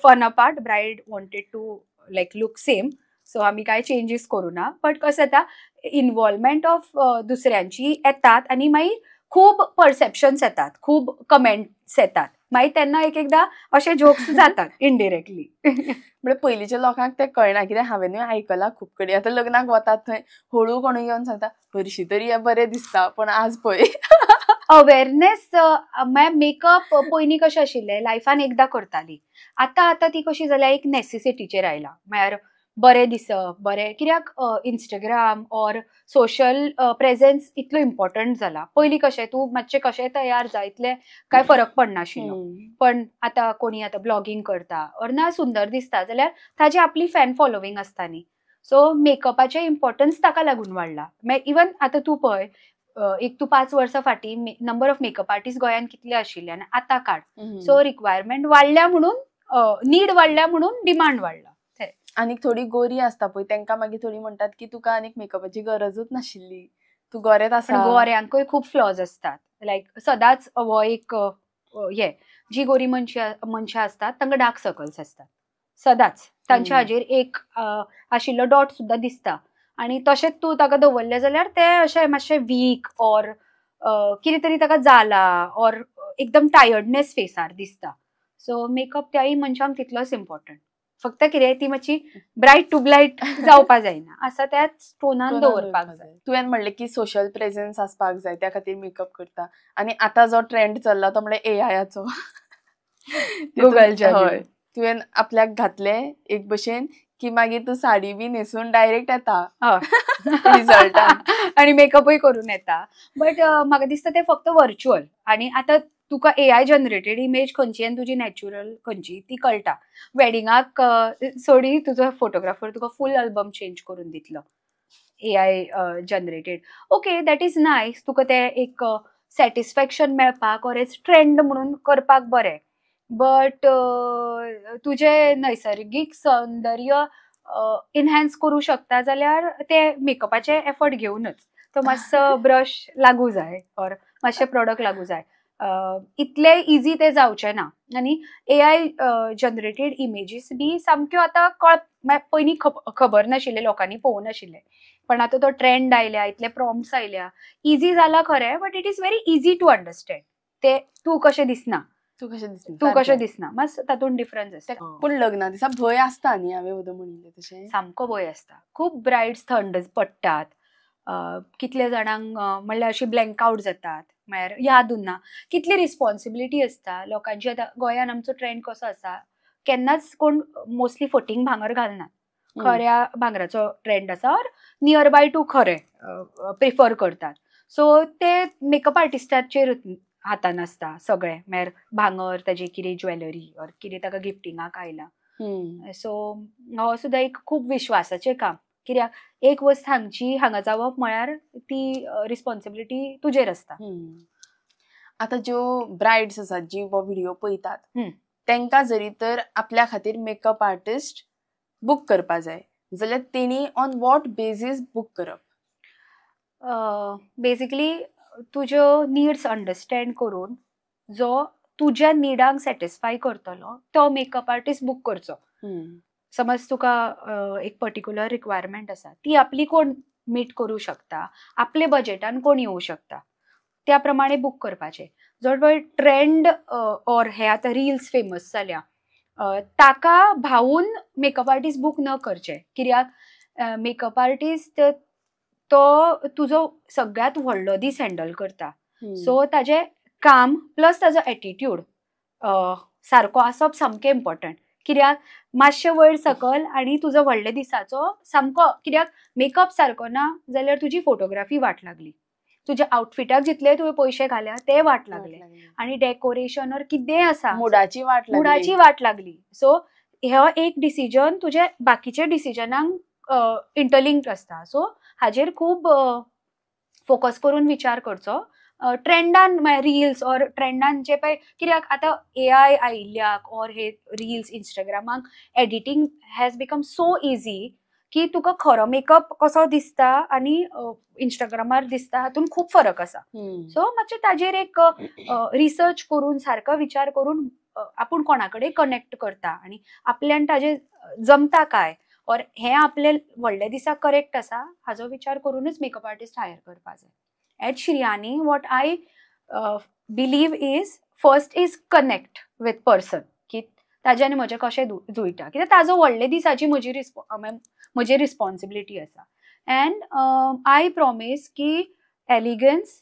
fun apart bride wanted to like look same so आमी कांय चेंजीस करूं ना बट कशें जाता इन्वॉल्वमेंट ऑफ दुसऱ्यांची येतात आनी मागीर खूब परसेप्शन्स येतात खूब कमेंट्स येतात मागीर तेन्ना एक एकदां अशे जोक्स जातात इनडिरेक्टली म्हणजे पयलींच्या लोकांक ते कळना कित्याक हांवेनूय आयकलां खूब कडेन आतां लग्नाक वतात थंय हळू कोणूय येवन सांगता हरशीं तरी हे बरें दिसता पण आज पळय अवेरनेस मेकअप पयलीं कशें आशिल्लें लायफान एकदां करताली आतां ती कशी जाल्या एक नेसेसिटीचेर आयला म्हळ्यार बरें दिसप बरें कित्याक इंस्टाग्राम ऑर सोशल प्रेझेन्स इतलो इम्पॉर्टंट जाला पयलीं कशें तूं मातशें कशें तयार जाय इतलें कांय फरक पडनाशिल्लो पण आतां कोणी आतां ब्लॉगिंग करता ऑर ना सुंदर दिसता जाल्यार ताजी आपली फॅन फॉलोवींग आसता न्ही सो मेकअपाचें इम्पॉर्टन्स ताका लागून वाडला मागीर इवन आतां तूं पळय एक तूं 5 वर्सां फाटीं नंबर ऑफ मेकअप आर्टिस्ट गोंयांत कितले आशिल्ले आनी आतां काड सो रिक्वायरमेंट वाडल्या म्हणून नीड वाडल्या म्हणून डिमांड वाडला आनी थोडी गोरी आसता पळय तांकां मागीर थोडी म्हणटात की तुका आनीक मेकअपाची गरजूच नाशिल्ली तूं गोरेच आसा गोऱ्यांकूय खूब फ्लॉज असतात लायक सदांच हो एक हे जी गोरी मनशां असतात तांकां डार्क सर्कल्स असतात सदांच तांच्या हाजेर एक आशिल्लो डॉट सुद्दां दिसता आनी तशेंच तूं ताका दवरलें जाल्यार ते अशें मातशें वीक ऑर कितें तरी ताका जाला ऑर एकदम टायर्डनेस फेसार दिसता सो मेकअप त्याय मनशांक तितलोच इम्पॉर्टंट फक्त कितें ती मातशी ब्रायट टू ब्लायट जावपाक जायना आसा त्याच टोनान दवरपाक जाय तुवें म्हणलें की सोशल प्रेझेन्स आसपाक जाय त्या खातीर मेकअप करता आनी आतां जो ट्रेंड चल्ला तो म्हणल्यार एआयचो गुगल हय तुवें आपल्याक घातलें एक भशेन की मागीर तूं साडी बी न्हेसून डायरेक्ट येता रिझल्टान आनी मेकअपूय करून येता बट म्हाका दिसता तें फक्त वर्च्युअल आनी आतां तुका एआय जनरेटेड इमेज खंयची आनी तुजी नॅच्युरल खंयची ती कळटा वेडिंगाक सोडी तुजो फोटोग्राफर तुका फूल अल्बम चेंज करून दितलो AI generated okay that is nice तुका ते एक सॅटिस्फॅक्शन मेळपाक ऑर एज ट्रेंड म्हणून करपाक बरें बट तुजें नैसर्गीक सौंदर्य इनहॅन्स करूं शकता जाल्यार ते मेकअपाचे एफर्ट घेवनच तो मातसो ब्रश लागू जाय ऑर मातशे प्रोडक्ट लागू जाय इतले इजी ते जावचे ना आनी एआय जनरेटेड इमेजीस बी सामक्यो आतां पयलीं खबर नाशिल्ले लोकांनी पळोवंक नाशिल्ले पण आतां तो ट्रेंड आयल्या इतले प्रॉम्प्ट्स आयल्या इजी जाला खरें but it is very easy to understand ते तूं कशें दिसना तूं कशें दिसना मात तातूंत डिफरन्स आसता पूण लग्ना दिसा भंय आसता न्ही हांवें उदक म्हणिल्लें तशें सामको भंय आसता खूब ब्रायड्स थंड पडटात कितले जाणांक म्हणल्यार अशी ब्लँक आवट जातात म्हळ्यार याद उरना कितली रिस्पॉन्सिबिलिटी आसता लोकांची आतां गोंयान आमचो ट्रेंड कसो आसा केन्नाच कोण मोस्टली फटींग भांगर घालनात खऱ्या भांगराचो ट्रेंड आसा ऑर नियर बाय टू खरें प्रिफर करतात सो ते मेकअप आर्टिस्टाचेर हातान आसता सगळें म्हळ्यार भांगर ताजी कितें ज्वेलरी ऑर कितें ताका गिफ्टिंगाक आयला सो हो सुद्दां एक खूब विश्वासाचें काम कित्याक एक वस्त हांगा जावप म्हळ्यार ती रिस्पॉन्सिबिलिटी तुजेर आसता आतां ज्यो ब्रायड्स आसात जी हो व्हिडिओ पळयतात तांकां जरी तर आपल्या खातीर मेकअप आर्टिस्ट बूक करपा जाय जाल्यार तेणी ऑन वॉट बेजीस बूक करप बेसिकली तुज्यो निड्स अंडरस्टँड करून जो तुज्या निडांक सॅटिस्फाय करतलो तो मेकअप आर्टिस्ट बूक करचो समज तुका एक पर्टिक्युलर रिक्वायरमेंट आसा ती आपली कोण मीट करूं शकता आपले बजेटान कोण येवं शकता त्या प्रमाणे बूक करपाचें जो पळय ट्रेंड ऑर हे आतां रिल्स फेमस जाल्या ताका भावून मेकअप आर्टिस्ट बूक न करचे कित्याक मेकअप आर्टिस्ट तो तुजो सगळ्यात व्हडलो दीस हँडल करता सो ताजें काम प्लस ताजो एटिट्यूड सारको आसप सामकें इम्पॉर्टंट कित्याक मातशें वयर सकल आनी तुजो व्हडले दिसाचो सामको कित्याक मेकअप सारको ना जाल्यार तुजी फोटोग्राफी वाट लागली, तुज्या आउटफिटाक जितले तुवें पयशे घाल्या ते वाट लागले आनी डेकोरेशन ऑर कितेंय आसा मुडाची वाट लागली. सो हो एक डिसिजन तुजे बाकीच्या डिसिजनांक इंटरलिंक्ड आसता. सो हाजेर खूब फोकस करून विचार करचो. ट्रेंडान रिल्स ऑर ट्रेंडान जे पळय कित्याक आतां AI आयिल्ल्याक ऑर हे रिल्स इंस्टाग्रामाक editing has become so easy की तुका खरो मेकअप कसो दिसता आनी इंस्टाग्रामार दिसता हातून खूब फरक आसा. सो मातशें ताजेर एक रिसर्च करून सारको विचार करून आपूण कोणा कडेन कनेक्ट करता आनी आपल्यान ताजें जमता काय ऑर हें आपले व्हडले दिसाक करेक्ट आसा हाजो विचार करूनच मेकअप आर्टिस्ट हायर करपा जाय. At Shriyani what I believe is first is connect with person की ताज्यान म्हजें कशें जुळटा कित्याक ताजो व्हडले दिसाची म्हजी रिस्पॉन्सिबिलिटी आसा. एंड आय प्रॉमीस की एलिगन्स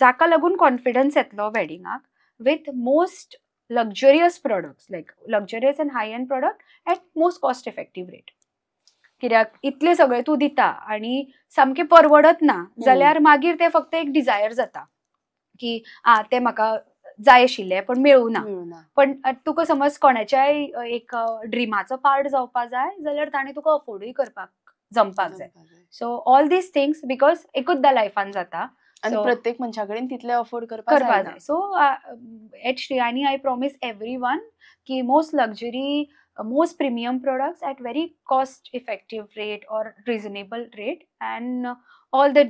जाका लागून कॉन्फिडन्स येतलो वेडिंगाक with most luxurious products like luxurious and high end product at most cost effective rate. कित्याक इतले सगळे तूं दिता आनी सामकें परवडत ना जाल्यार मागीर ते फक्त एक डिझायर जाता की ते म्हाका जाय आशिल्लें पण मेळूना. पण तुका समज कोणाच्याय एक ड्रिमाचो पार्ट जावपा जाय जाल्यार ताणें तुका अफोर्डूय करपाक जमपाक जाय. So all these things because एकूचदा लायफान जाता आनी प्रत्येक मनशा कडेन तितले अफोर्ड करपाक जाय. So at Shriyani I promise everyone की most luxury most premium products at very cost effective rate or reasonable rate and all the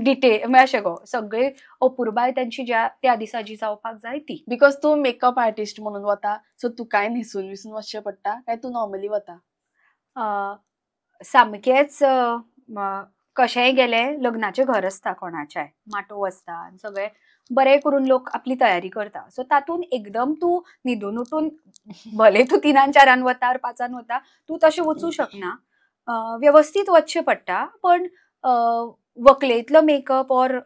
detail अशें गो सगळे अपुरबाय तांची ज्या त्या दिसा जी जावपाक जाय ती. बिकॉज तूं मेकअप आर्टिस्ट म्हणून वता सो तुकाय न्हेसून विसून वचचें पडटा काय तूं नॉर्मली वता? सामकेंच कशेंय गेलें लग्नाचें घर आसता कोणाचें माटोव आसता आनी सगळे बरें करून लोक आपली तयारी करता. सो तातून एकदम तूं न्हिदून उठून भले तूं 3-4 वता or 5 वता तूं तशें वचूं शकना. व्यवस्थीत वचचें पडटा पण व्हंकलेंतलो मेकअप ऑर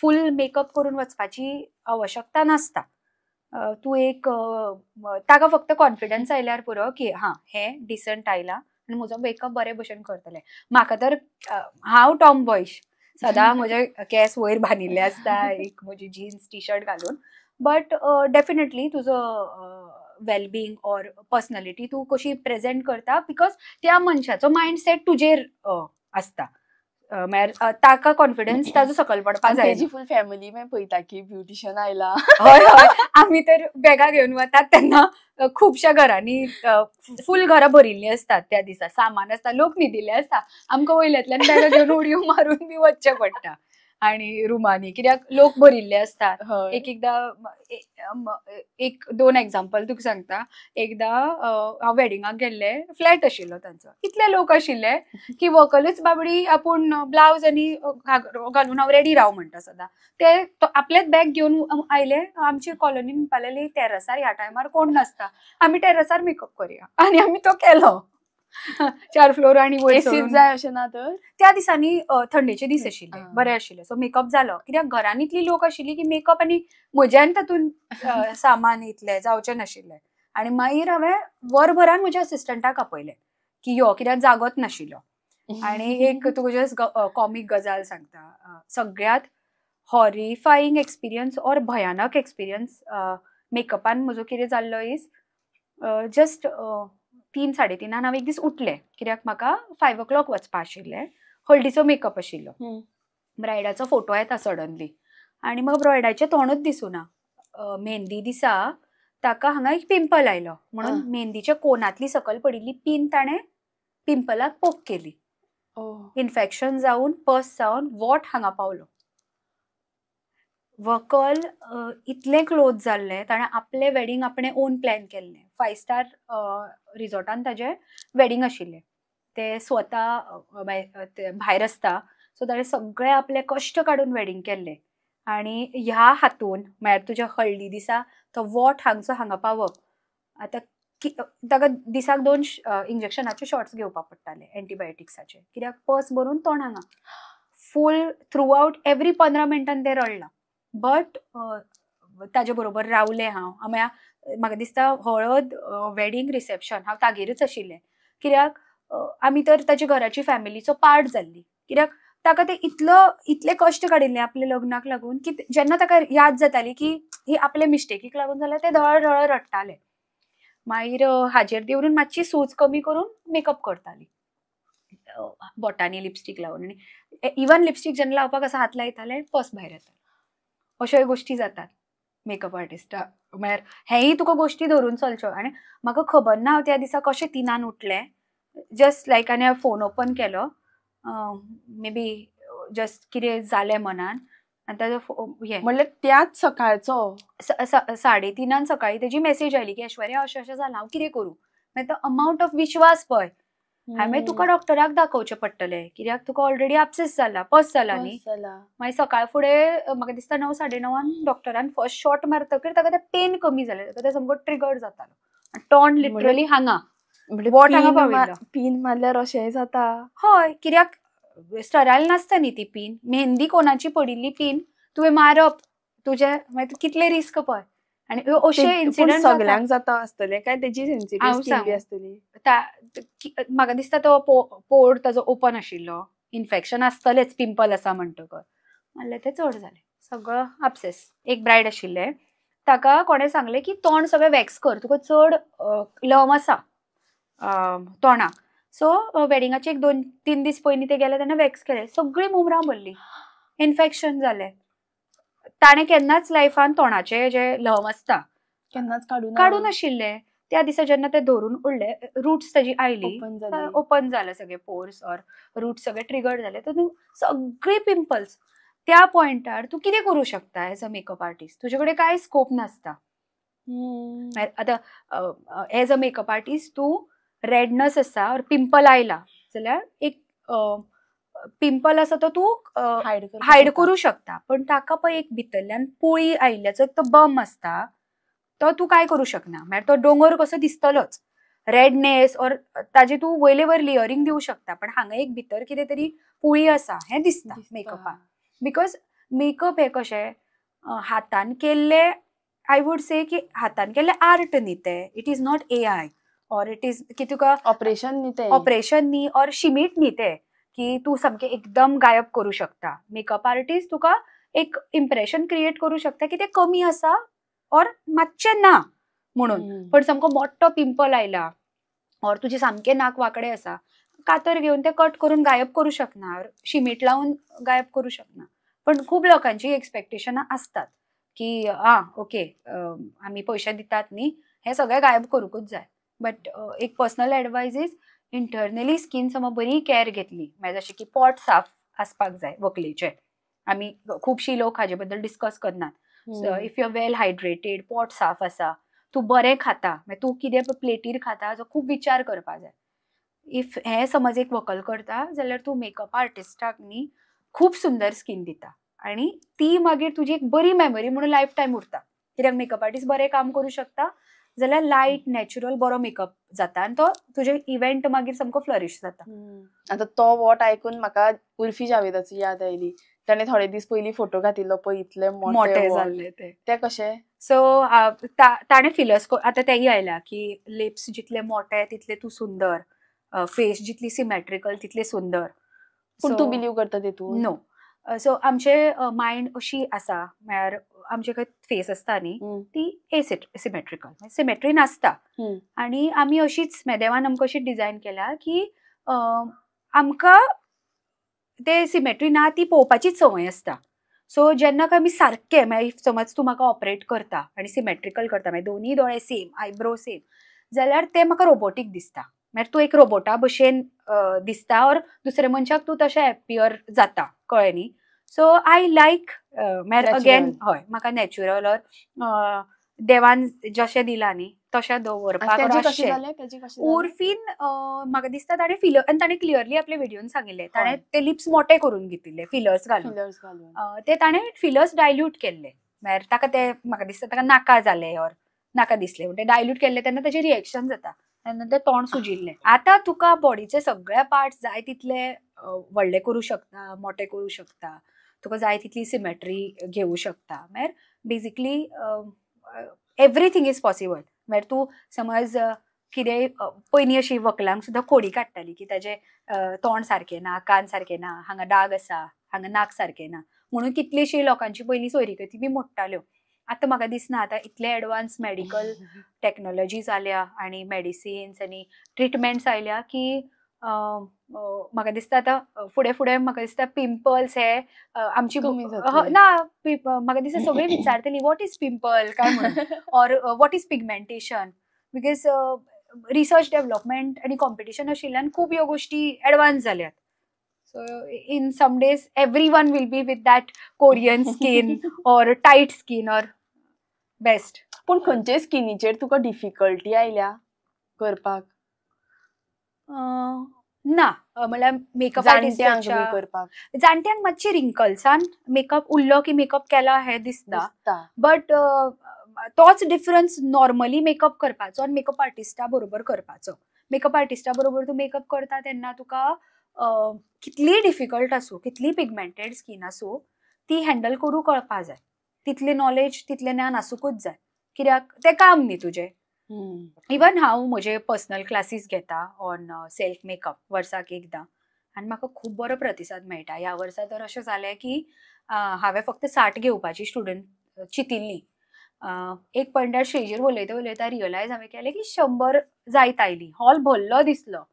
फूल मेकअप करून वचपाची आवश्यकता नासता. तूं एक ताका फक्त कॉन्फिडन्स आयल्यार पुरो की हें डिसंट आयलां आनी म्हजो मेकअप बरे भशेन करतलें. म्हाका तर हांव टॉम बॉयश सदां म्हजे केस वयर बांदिल्ले आसता एक म्हजी जीन्स टी शर्ट घालून बट डेफिनेटली तुजो वेलबिंग ऑर पर्सनॅलिटी तूं कशी प्रेजेंट करता बिकॉज त्या मनशाचो मायंडसेट तुजेर आसता. म्हळ्यार ताका कॉन्फिडन्स ताजो सकयल पडपाक जाय. तेजी फूल फॅमिली मागीर पळयता की ब्युटिशियन आयला. हय हय आमी तर बॅगा घेवन वतात तेन्ना खुबश्या घरांनी फूल घरां भरिल्लीं आसतात त्या दिसा सामान आसता लोक न्हिदिल्ले आसता आमकां वयल्यातल्यान बॅगा घेवन उडयो मारून बी वचचें पडटा आनी रुमांनी कित्याक लोक भरिल्ले आसतात. एकदां 1-2 एग्जाम्पल तुका सांगता. एकदां हांव वेडिंगाक गेल्ले फ्लॅट आशिल्लो तांचो इतले लोक आशिल्ले की व्हंकलूच बाबडी आपूण ब्लावज आनी घालून हांव रेडी राव म्हणटा सदां ते आपलेच बॅग घेवन आयले. आमची कॉलनीन म्हणपालेली टेरसार ह्या टायमार कोण नासता आमी टेरसार मेकअप करया आनी आमी तो केलो 4 फ्लोर आनी वयर जाय अशें ना. तर त्या दिसांनी थंडेचे दीस आशिल्ले बरे आशिल्ले सो मेकअप जालो कित्याक घरान इतली लोक आशिल्ली की मेकअप आनी म्हज्यान तातून सामान इतलें जावचें नाशिल्लें. आनी मागीर हांवें वरभरान म्हज्या असिस्टंटाक आपयलें की यो कित्याक जागोच नाशिल्लो. आनी एक तुका जस्ट कॉमीक गजाल सांगता. सगळ्यात हॉरिफायींग एक्सपिरियन्स ऑर भयानक एक्सपिरियन्स मेकअपान म्हजो कितें जाल्लो इज जस्ट 3-3:30 हांव एक दीस उठलें कित्याक म्हाका 5 o'clock वचपा आशिल्लें. हळदीचो मेकअप आशिल्लो. ब्रायडाचो फोटो येता सडनली आनी म्हाका ब्रायडाचें तोंडूच दिसूना. मेहंदी दिसा ताका हांगा एक पिंपल आयलो म्हणून मेहंदीच्या कोनांतली सकयल पडिल्ली पीन ताणें पिंपलाक पोक केली. इन्फेक्शन जावन पस जावन वॉट हांगा पावलो. व्हंकल इतलें क्लोज जाल्लें ताणें आपलें वेडिंग आपणें ओन प्लॅन केल्लें. 5 स्टार रिजॉर्टान ताजें वेडिंग आशिल्लें. ते स्वता भायर आसता सो ताणें सगळे आपले कश्ट काडून वेडिंग केल्लें आनी ह्या हातून म्हळ्यार तुज्या हळदी दिसा तो वॉट हांगा पावप. आतां ताका दिसाक 2 इंजेक्शनाचे शॉट्स घेवपा पडटाले एंटीबायोटिक्साचे कित्याक पस भरून तोंड हांगा फूल थ्रू आवट एवरी 15 मिनटान ते रडलां. बट ताजे बरोबर रावलें हांव. म्हाका दिसता हळद वेडिंग रिसेप्शन हांव तागेरूच आशिल्लें, कित्याक आमी तर ताच्या घराची फॅमिलीचो पार्ट जाल्ली, कित्याक ताका ते इतले कश्ट काडिल्ले आपल्या लग्नाक लागून की जेन्ना ताका याद जाताली की ही आपले मिस्टेकीक लागून जाल्यार ते धड धड रडटाले. मागीर हाजेर देवरून मातशी सूज कमी करून मेकअप करताली बोटांनी लिपस्टीक लावन, आनी इवन लिपस्टीक जेन्ना लावपाक असो हात लायताले पस भायर येतालो. अश्यो गोश्टी जातात मेकअप आर्टिस्टा. म्हळ्यार हेय तुका गोश्टी धरून चलच्यो. आनी म्हाका खबर ना हांव त्या दिसा कशें 3 उठलें, जस्ट लायक आनी हांवें फोन ओपन केलो, मे बी जस्ट कितें जालें मनान, आनी ताजो हें म्हणल्यार त्याच सकाळचो 3:30 सकाळी तेजी मेसेज आयली की ऐश्वर्या अशें अशें जालां, हांव कितें करूं. मागीर तो अमावंट ऑफ विश्वास पळय. हांवें तुका डॉक्टराक दाखोवचें पडटलें, कित्याक तुका ऑलरेडी एब्सेस जाला, पस जाला न्ही. मागीर सकाळ फुडें म्हाका दिसता 9-9:30 डॉक्टरान फर्स्ट शॉट मारतकीर ताका तें पेन कमी जालें, ताका तें सामको ट्रिगर्ड जातालो, टॉर्न लिटरली हांगा वॉट हांगा पाविल्लो. पीन मारल्यार अशेंय जाता. हय, कित्याक स्टरायल नासता न्ही ती पीन, मेहंदी कोणाची पडिल्ली पीन तुवें मारप तुजें, मागीर कितले रिस्क पळय. आनी अशे इन्सिडंट सगळ्यांक जाता आसतले काय तेजी सेन्सिटिव्ह स्किन बी आसतली. म्हाका दिसता तो पोड ताजो ओपन आशिल्लो, इन्फेक्शन आसतलेच पिंपल आसा म्हणटकर, म्हणल्यार तें चड जालें सगळो एब्सेस. एक ब्रायड आशिल्लें, ताका कोणें सांगलें की तोंड सगळें वॅक्स कर, तुका चड लव आसा तोंडाक. सो वेडिंगाचे 1-2-3 दीस पयलीं ते गेले तेन्ना वॅक्स केलें, सगळीं मुमरां भरलीं, इन्फेक्शन जालें. ताणें केन्नाच लायफान तोंडाचे जे लव आसता केन्नाच काडून नाशिल्ले. त्या दिसा जेन्ना ते धरून उरले, रूट्स ताजी आयली, ओपन जाले सगळे पोर्स ऑर रूट्स सगळे ट्रिगर्ड जाले, तर सगळी पिंपल्स. त्या पॉइंटार तूं कितें करूं शकता एज अ मेकअप आर्टिस्ट? तुजे कडेन कांय स्कोप नासता. आतां एज अ मेकअप आर्टिस्ट तूं रेडनस आसा और पिंपल आयला जाल्यार एक पिंपल आसा तो तूं हायड करूं शकता, पण ताका पळय एक भितरल्यान पोळी आयिल्ल्याचो तो बम आसता, तो तूं काय करूं शकना. म्हळ्यार तो दोंगर कसो दिसतलोच, रेडनेस और ताजे तूं वयले वयर लेयरिंग दिवं शकता, पण हांगा एक भितर कितें तरी पोळी आसा हें दिसता मेकअपान. बिकॉज मेकअप हें कशें हातान केल्ले, आय वूड से की हातान केल्ले आर्ट न्ही ते, इट इज नॉट AI और इट इज की तुका ऑपरेशन न्ही और शिमीट न्ही ते की तूं सामकें एकदम गायब करूं शकता. मेकअप आर्टिस्ट तुका एक इम्प्रेशन क्रिएट करूं शकता की तें कमी आसा और मातशें ना म्हणून. पण सामको मोठो पिंपल आयला और तुजें सामकें नाक वांकडें आसा, कातर घेवन तें कट करून गायब करूं शकना, शिमीट लावन गायब करूं शकना. पण खूब लोकांची एक्सपेक्टेशनां आसतात की ओके आमी पयशे दितात न्ही, हें सगळें गायब करूंकूच जाय. बट एक personal advice is internally skin समज बरी केअर घेतली, मागीर जशें की पोट साफ आसपाक जाय व्हंकलेचें. आमी खुबशीं लोक हाजे बद्दल डिस्कस करनात. If you are well hydrated, पोट साफ आसा, तूं बरें खाता, मागीर तूं कितें प्लेटीर खाता हाजो खूब विचार करपाक जाय. इफ हें समज एक व्हंकल करता जाल्यार तूं मेकअप आर्टिस्टाक न्ही खूब सुंदर स्किन दिता, आनी ती मागीर तुजी एक बरी मेमरी म्हणून लायफ टायम उरता. कित्याक मेकअप आर्टिस्ट बरें काम करूं शकता जाल्यार लायट नॅचरल बरो मेकअप जाता, आनी तो तुजे इव्हेंट मागीर सामको फ्लरिश जाता. आतां तो वॉट आयकून म्हाका उर्फी जावेदाची याद आयली. ताणें थोडे दीस पयलीं फोटो घातिल्लो पळय, इतले मोठे जाल्ले ते कशें. सो ताणें फिलर्स आतां तेय आयला की लिप्स जितले मोठे तितले तूं सुंदर, फेस जितली सिमेट्रिकल तितले सुंदर. पूण तूं बिलीव करता तेतून? नो. सो आमचे मायंड अशी आसा, म्हळ्यार आमचे फेस आसता न्ही ती सिमेट्रिकल, सिमेट्री नासता, आनी आमी अशीच देवान आमकां अशी डिझायन केल्या की आमकां ते सिमेट्री ना ती पळोवपाचीच संवय आसता. सो जेन्ना आमी सारके, मागीर समज तूं म्हाका ऑपरेट करता आनी सिमेट्रिकल करता, मागीर दोनी दोळे सेम, आयब्रो सेम, जाल्यार तें म्हाका रोबोटीक दिसता. म्हळ्यार तूं एक रोबोटा भशेन दिसता और दुसऱ्या मनशाक तूं तशें एपियर जाता, कळ्ळें न्ही. सो आय लायक, म्हळ्यार अगेन हय म्हाका नॅचरल और देवान जशें दिलां न्ही तशें दवरपाक. उर्फीन म्हाका दिसता ताणें फिलर, आनी ताणें क्लियरली आपल्या व्हिडिओन सांगिल्लें, ताणें ते लिप्स मोठे करून घेतिल्ले फिलर्स घालून. ते ताणें फिलर्स डायल्यूट केल्ले, म्हळ्यार ताका ते म्हाका दिसता ताका नाका जालें और नाका दिसलें, म्हणटा डायल्यूट केल्ले तेन्ना ताचें रिएक्शन जाता, तेन्ना तें तोंड सुजिल्लें. आतां तुका बॉडीचे सगळे पार्ट्स जाय तितले व्हडले करूं शकता, मोठे करूं शकता, तुका जाय तितली सिमेट्री घेवूं शकता. म्हळ्यार बेजिकली एवरीथिंग इज पॉसिबल. म्हणजे तूं समज कितेंय पयलीं अशी व्हंकलांक सुद्दां खोडी काडटाली की ताजे तोंड सारकें ना, कान सारके ना, हांगा डाग आसा, हांगा नाक सारकें ना, म्हणून कितलीशी लोकांची पयलीं सोयरीगती बी मोडटाल्यो. आतां म्हाका दिसना आतां इतले एडवान्स मेडिकल टेक्नॉलॉजी जाल्या आनी मेडिसिन्स आनी ट्रिटमेंट्स आयल्या की म्हाका दिसता आतां फुडें फुडें म्हाका दिसता पिंपल्स हे आमची ना म्हाका दिसता सगळीं विचारतलीं वॉट इज पिंपल काय म्हणून or what is pigmentation. Because research development आनी कॉम्पिटिशन आशिल्ल्यान खूब ह्यो गोश्टी एडवान्स जाल्यात. So in some days everyone will be with that Korean skin or tight skin or best. पण खंयचे स्किनीचेर तुका डिफिकल्टी आयल्या करपाक? ना म्हळ्यार मेकअप जाणट्यांक मातशी रिंकल्सान मेकअप उरलो की मेकअप केला हे दिसता. बट तोच डिफरन्स नॉर्मली मेकअप करपाचो आनी मेकअप आर्टिस्टा बरोबर करपाचो. मेकअप आर्टिस्टा बरोबर तूं मेकअप करता तेन्ना तुका कितली डिफिकल्ट आसूं, कितली पिगमेंटेड स्कीन आसूं, ती हँडल करूं कळपा जाय. तितलें नॉलेज तितलें ज्ञान आसूंकूच जाय, कित्याक तें काम न्ही तुजें. इवन हांव म्हजे पर्सनल क्लासीस घेता ऑन सेल्फ मेकअप वर्साक एकदां आनी म्हाका खूब बरो प्रतिसाद मेळटा. ह्या वर्सा तर अशें जालें की हांवें फक्त 60 घेवपाची स्टुडंट चिंतिल्लीं. एक पॉयंटार स्टेजीर उलयता उलयता रियलायज हांवें केलें की 100 जायत आयलीं. हॉल भरलो दिसलो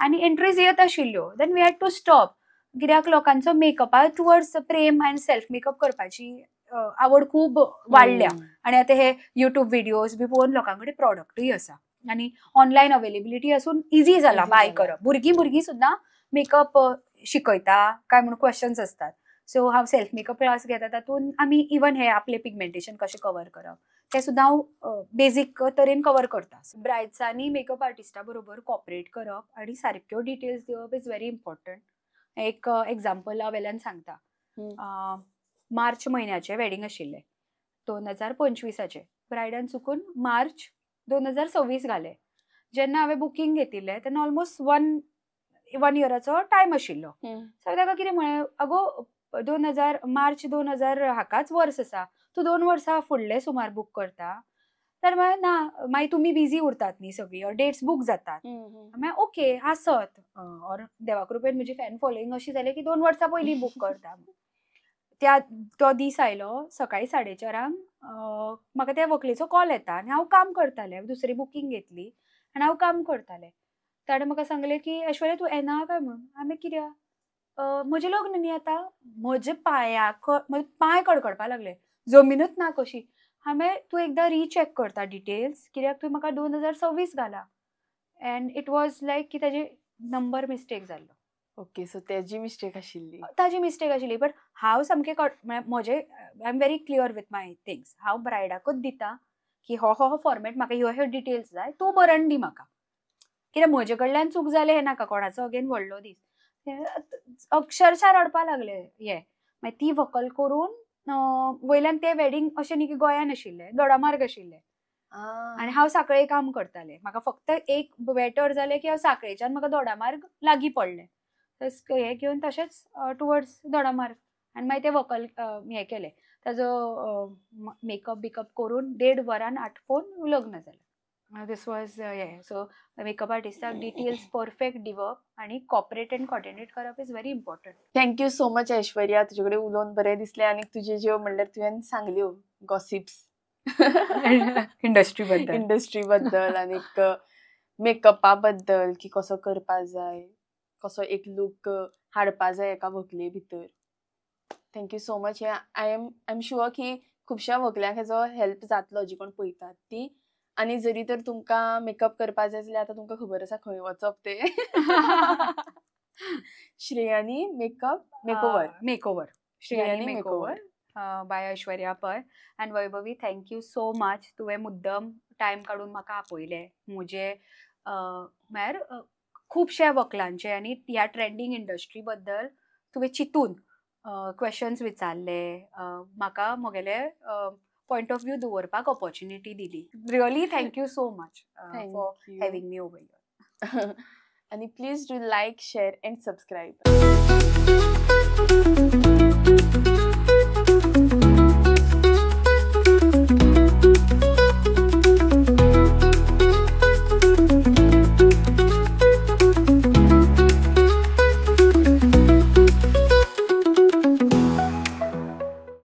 आनी एंट्रीज येत आशिल्ल्यो. Then we had to stop, कित्याक लोकांचो मेकअपा टुवर्ड्स प्रेम आनी सेल्फ मेकअप करपाची आवड खूब वाडल्या. आनी आतां हे युट्यूब व्हिडिओज बी पळोवन लोकां कडेन प्रॉडक्टूय आसा आनी ऑनलायन अवेलेबिलिटी आसून इजी जाला बाय करप. भुरगीं सुद्दां मेकअप शिकयता काय म्हणून क्वेश्चन्स असतात. सो हांव सेल्फ मेकअप क्लास घेता, तातूंत आमी इवन हे आपले पिगमेंटेशन कशें कवर करप ते सुद्दां हांव बेजीक तरेन कवर करता. ब्रायड्सांनी मेकअप आर्टिस्टा बरोबर कॉपरेट करप आनी सारक्यो डिटेल्स दिवप इज व्हेरी इम्पॉर्टंट. एक एग्जाम्पल हांव वेल्यान सांगता. मार्च म्हयन्याचें वेडिंग आशिल्लें 2025. ब्रायडान चुकून मार्च 2026 घालें. जेन्ना हांवें बुकींग घेतिल्लें तेन्ना ऑलमोस्ट वन इयराचो टायम आशिल्लो. सो ताका कितें म्हळें, आगो मार्च 2000 हाकाच वर्स आसा, तूं 2 वर्सां फुडले सुमार बूक करता. तर म्हळें ना, मागीर तुमी बिजी उरतात न्ही सगळीं, डेट्स बूक जातात. म्हळें ओके आसत. ऑर देवा कृपेन म्हजी फॅन फॉलोईंग अशी जाली की 2 वर्सां पयलीं बूक करता. तो दीस आयलो सकाळीं 4:30 म्हाका त्या व्हंकलेचो कॉल येता आनी हांव काम करतालें. दुसरी बुकींग घेतली आनी हांव काम करतालें. ताणें म्हाका सांगलें की ऐश्वर्या तूं येना काय म्हणून. हांवें कित्याक? म्हजें लग्न न्ही आतां. म्हजे पांय कडकडपा लागले, जमीनूच ना कशी. हांवें तूं एकदां रिचॅक करता डिटेल्स, कित्याक तुवें म्हाका 2026 घाला. एंड इट वॉज लायक की ताजे नंबर मिस्टेक जाल्लो. ओके, सो ताजी मिस्टेक आशिल्ली. ताजी मिस्टेक आशिल्ली. बट हांव सामकें म्हजें I am very clear with my things. हांव ब्रायडाकूच दिता की हो फॉर्मेट म्हाका ह्यो डिटेल्स जाय, तूं बरोवन दी म्हाका. कित्याक म्हजे कडल्यान चूक जालें हें नाका, कोणाचो अगेन व्हडलो दीस. अक्षरशा रडपा लागले हे. मागीर ती व्हंकल करून वयल्यान तें वेडिंग अशें न्ही की गोंयान आशिल्लें, दोडामार्ग आशिल्लें आनी हांव सांकळे काम करतालें. म्हाका फक्त एक बेटर जालें की हांव सांकळेच्यान म्हाका दोडामार्ग लागीं पडलें. हें घेवन तशेंच टुवर्ड्स दोडामार्ग. आनी मागीर तें व्हंकल हें केलें, ताजो मेकअप बिकअप करून 1.5 वरान आटोवन लग्न जालें. दिस वॉज हे. सो मेकअप आर्टिस्टाक डिटेल्स परफेक्ट दिवप आनी कॉपरेट एंड कॉर्डिनेट करप is very important. Thank you so much Aishwarya. तुजे कडेन उलोवन बरें दिसलें आनी तुजे ज्यो म्हणल्यार तुवें सांगल्यो गॉसिप्स इंडस्ट्री बद्दल आनी मेकअपा बद्दल की कसो करपा जाय, कसो एक लूक हाडपा जाय एका व्हंकले भितर. Thank you so much. I am sure की खुबश्या व्हंकल्यांक हेजो हेल्प जातलो जी कोण पळयतात ती. आनी जरी तर तुमकां मेकअप करपा जाय जाल्यार आतां तुमकां खबर आसा खंय वचप ते. श्रेयानी मेकओवर श्रेयानी मेकओवर बाय ऐश्वर्या पै. End Vaibhavi, thank you so much. तुवें मुद्दम टायम काडून म्हाका आपयलें. म्हजे म्हळ्यार खुबश्या व्हंकलांचे आनी ह्या ट्रेंडींग इंडस्ट्री बद्दल तुवें चिंतून क्वेश्चन्स विचारले, म्हाका म्हगेले पॉयंट ऑफ व्यू दवरपाक ऑपॉर्च्युनिटी दिली. Really thank you so much for having me over here. आणि please do like, share and subscribe.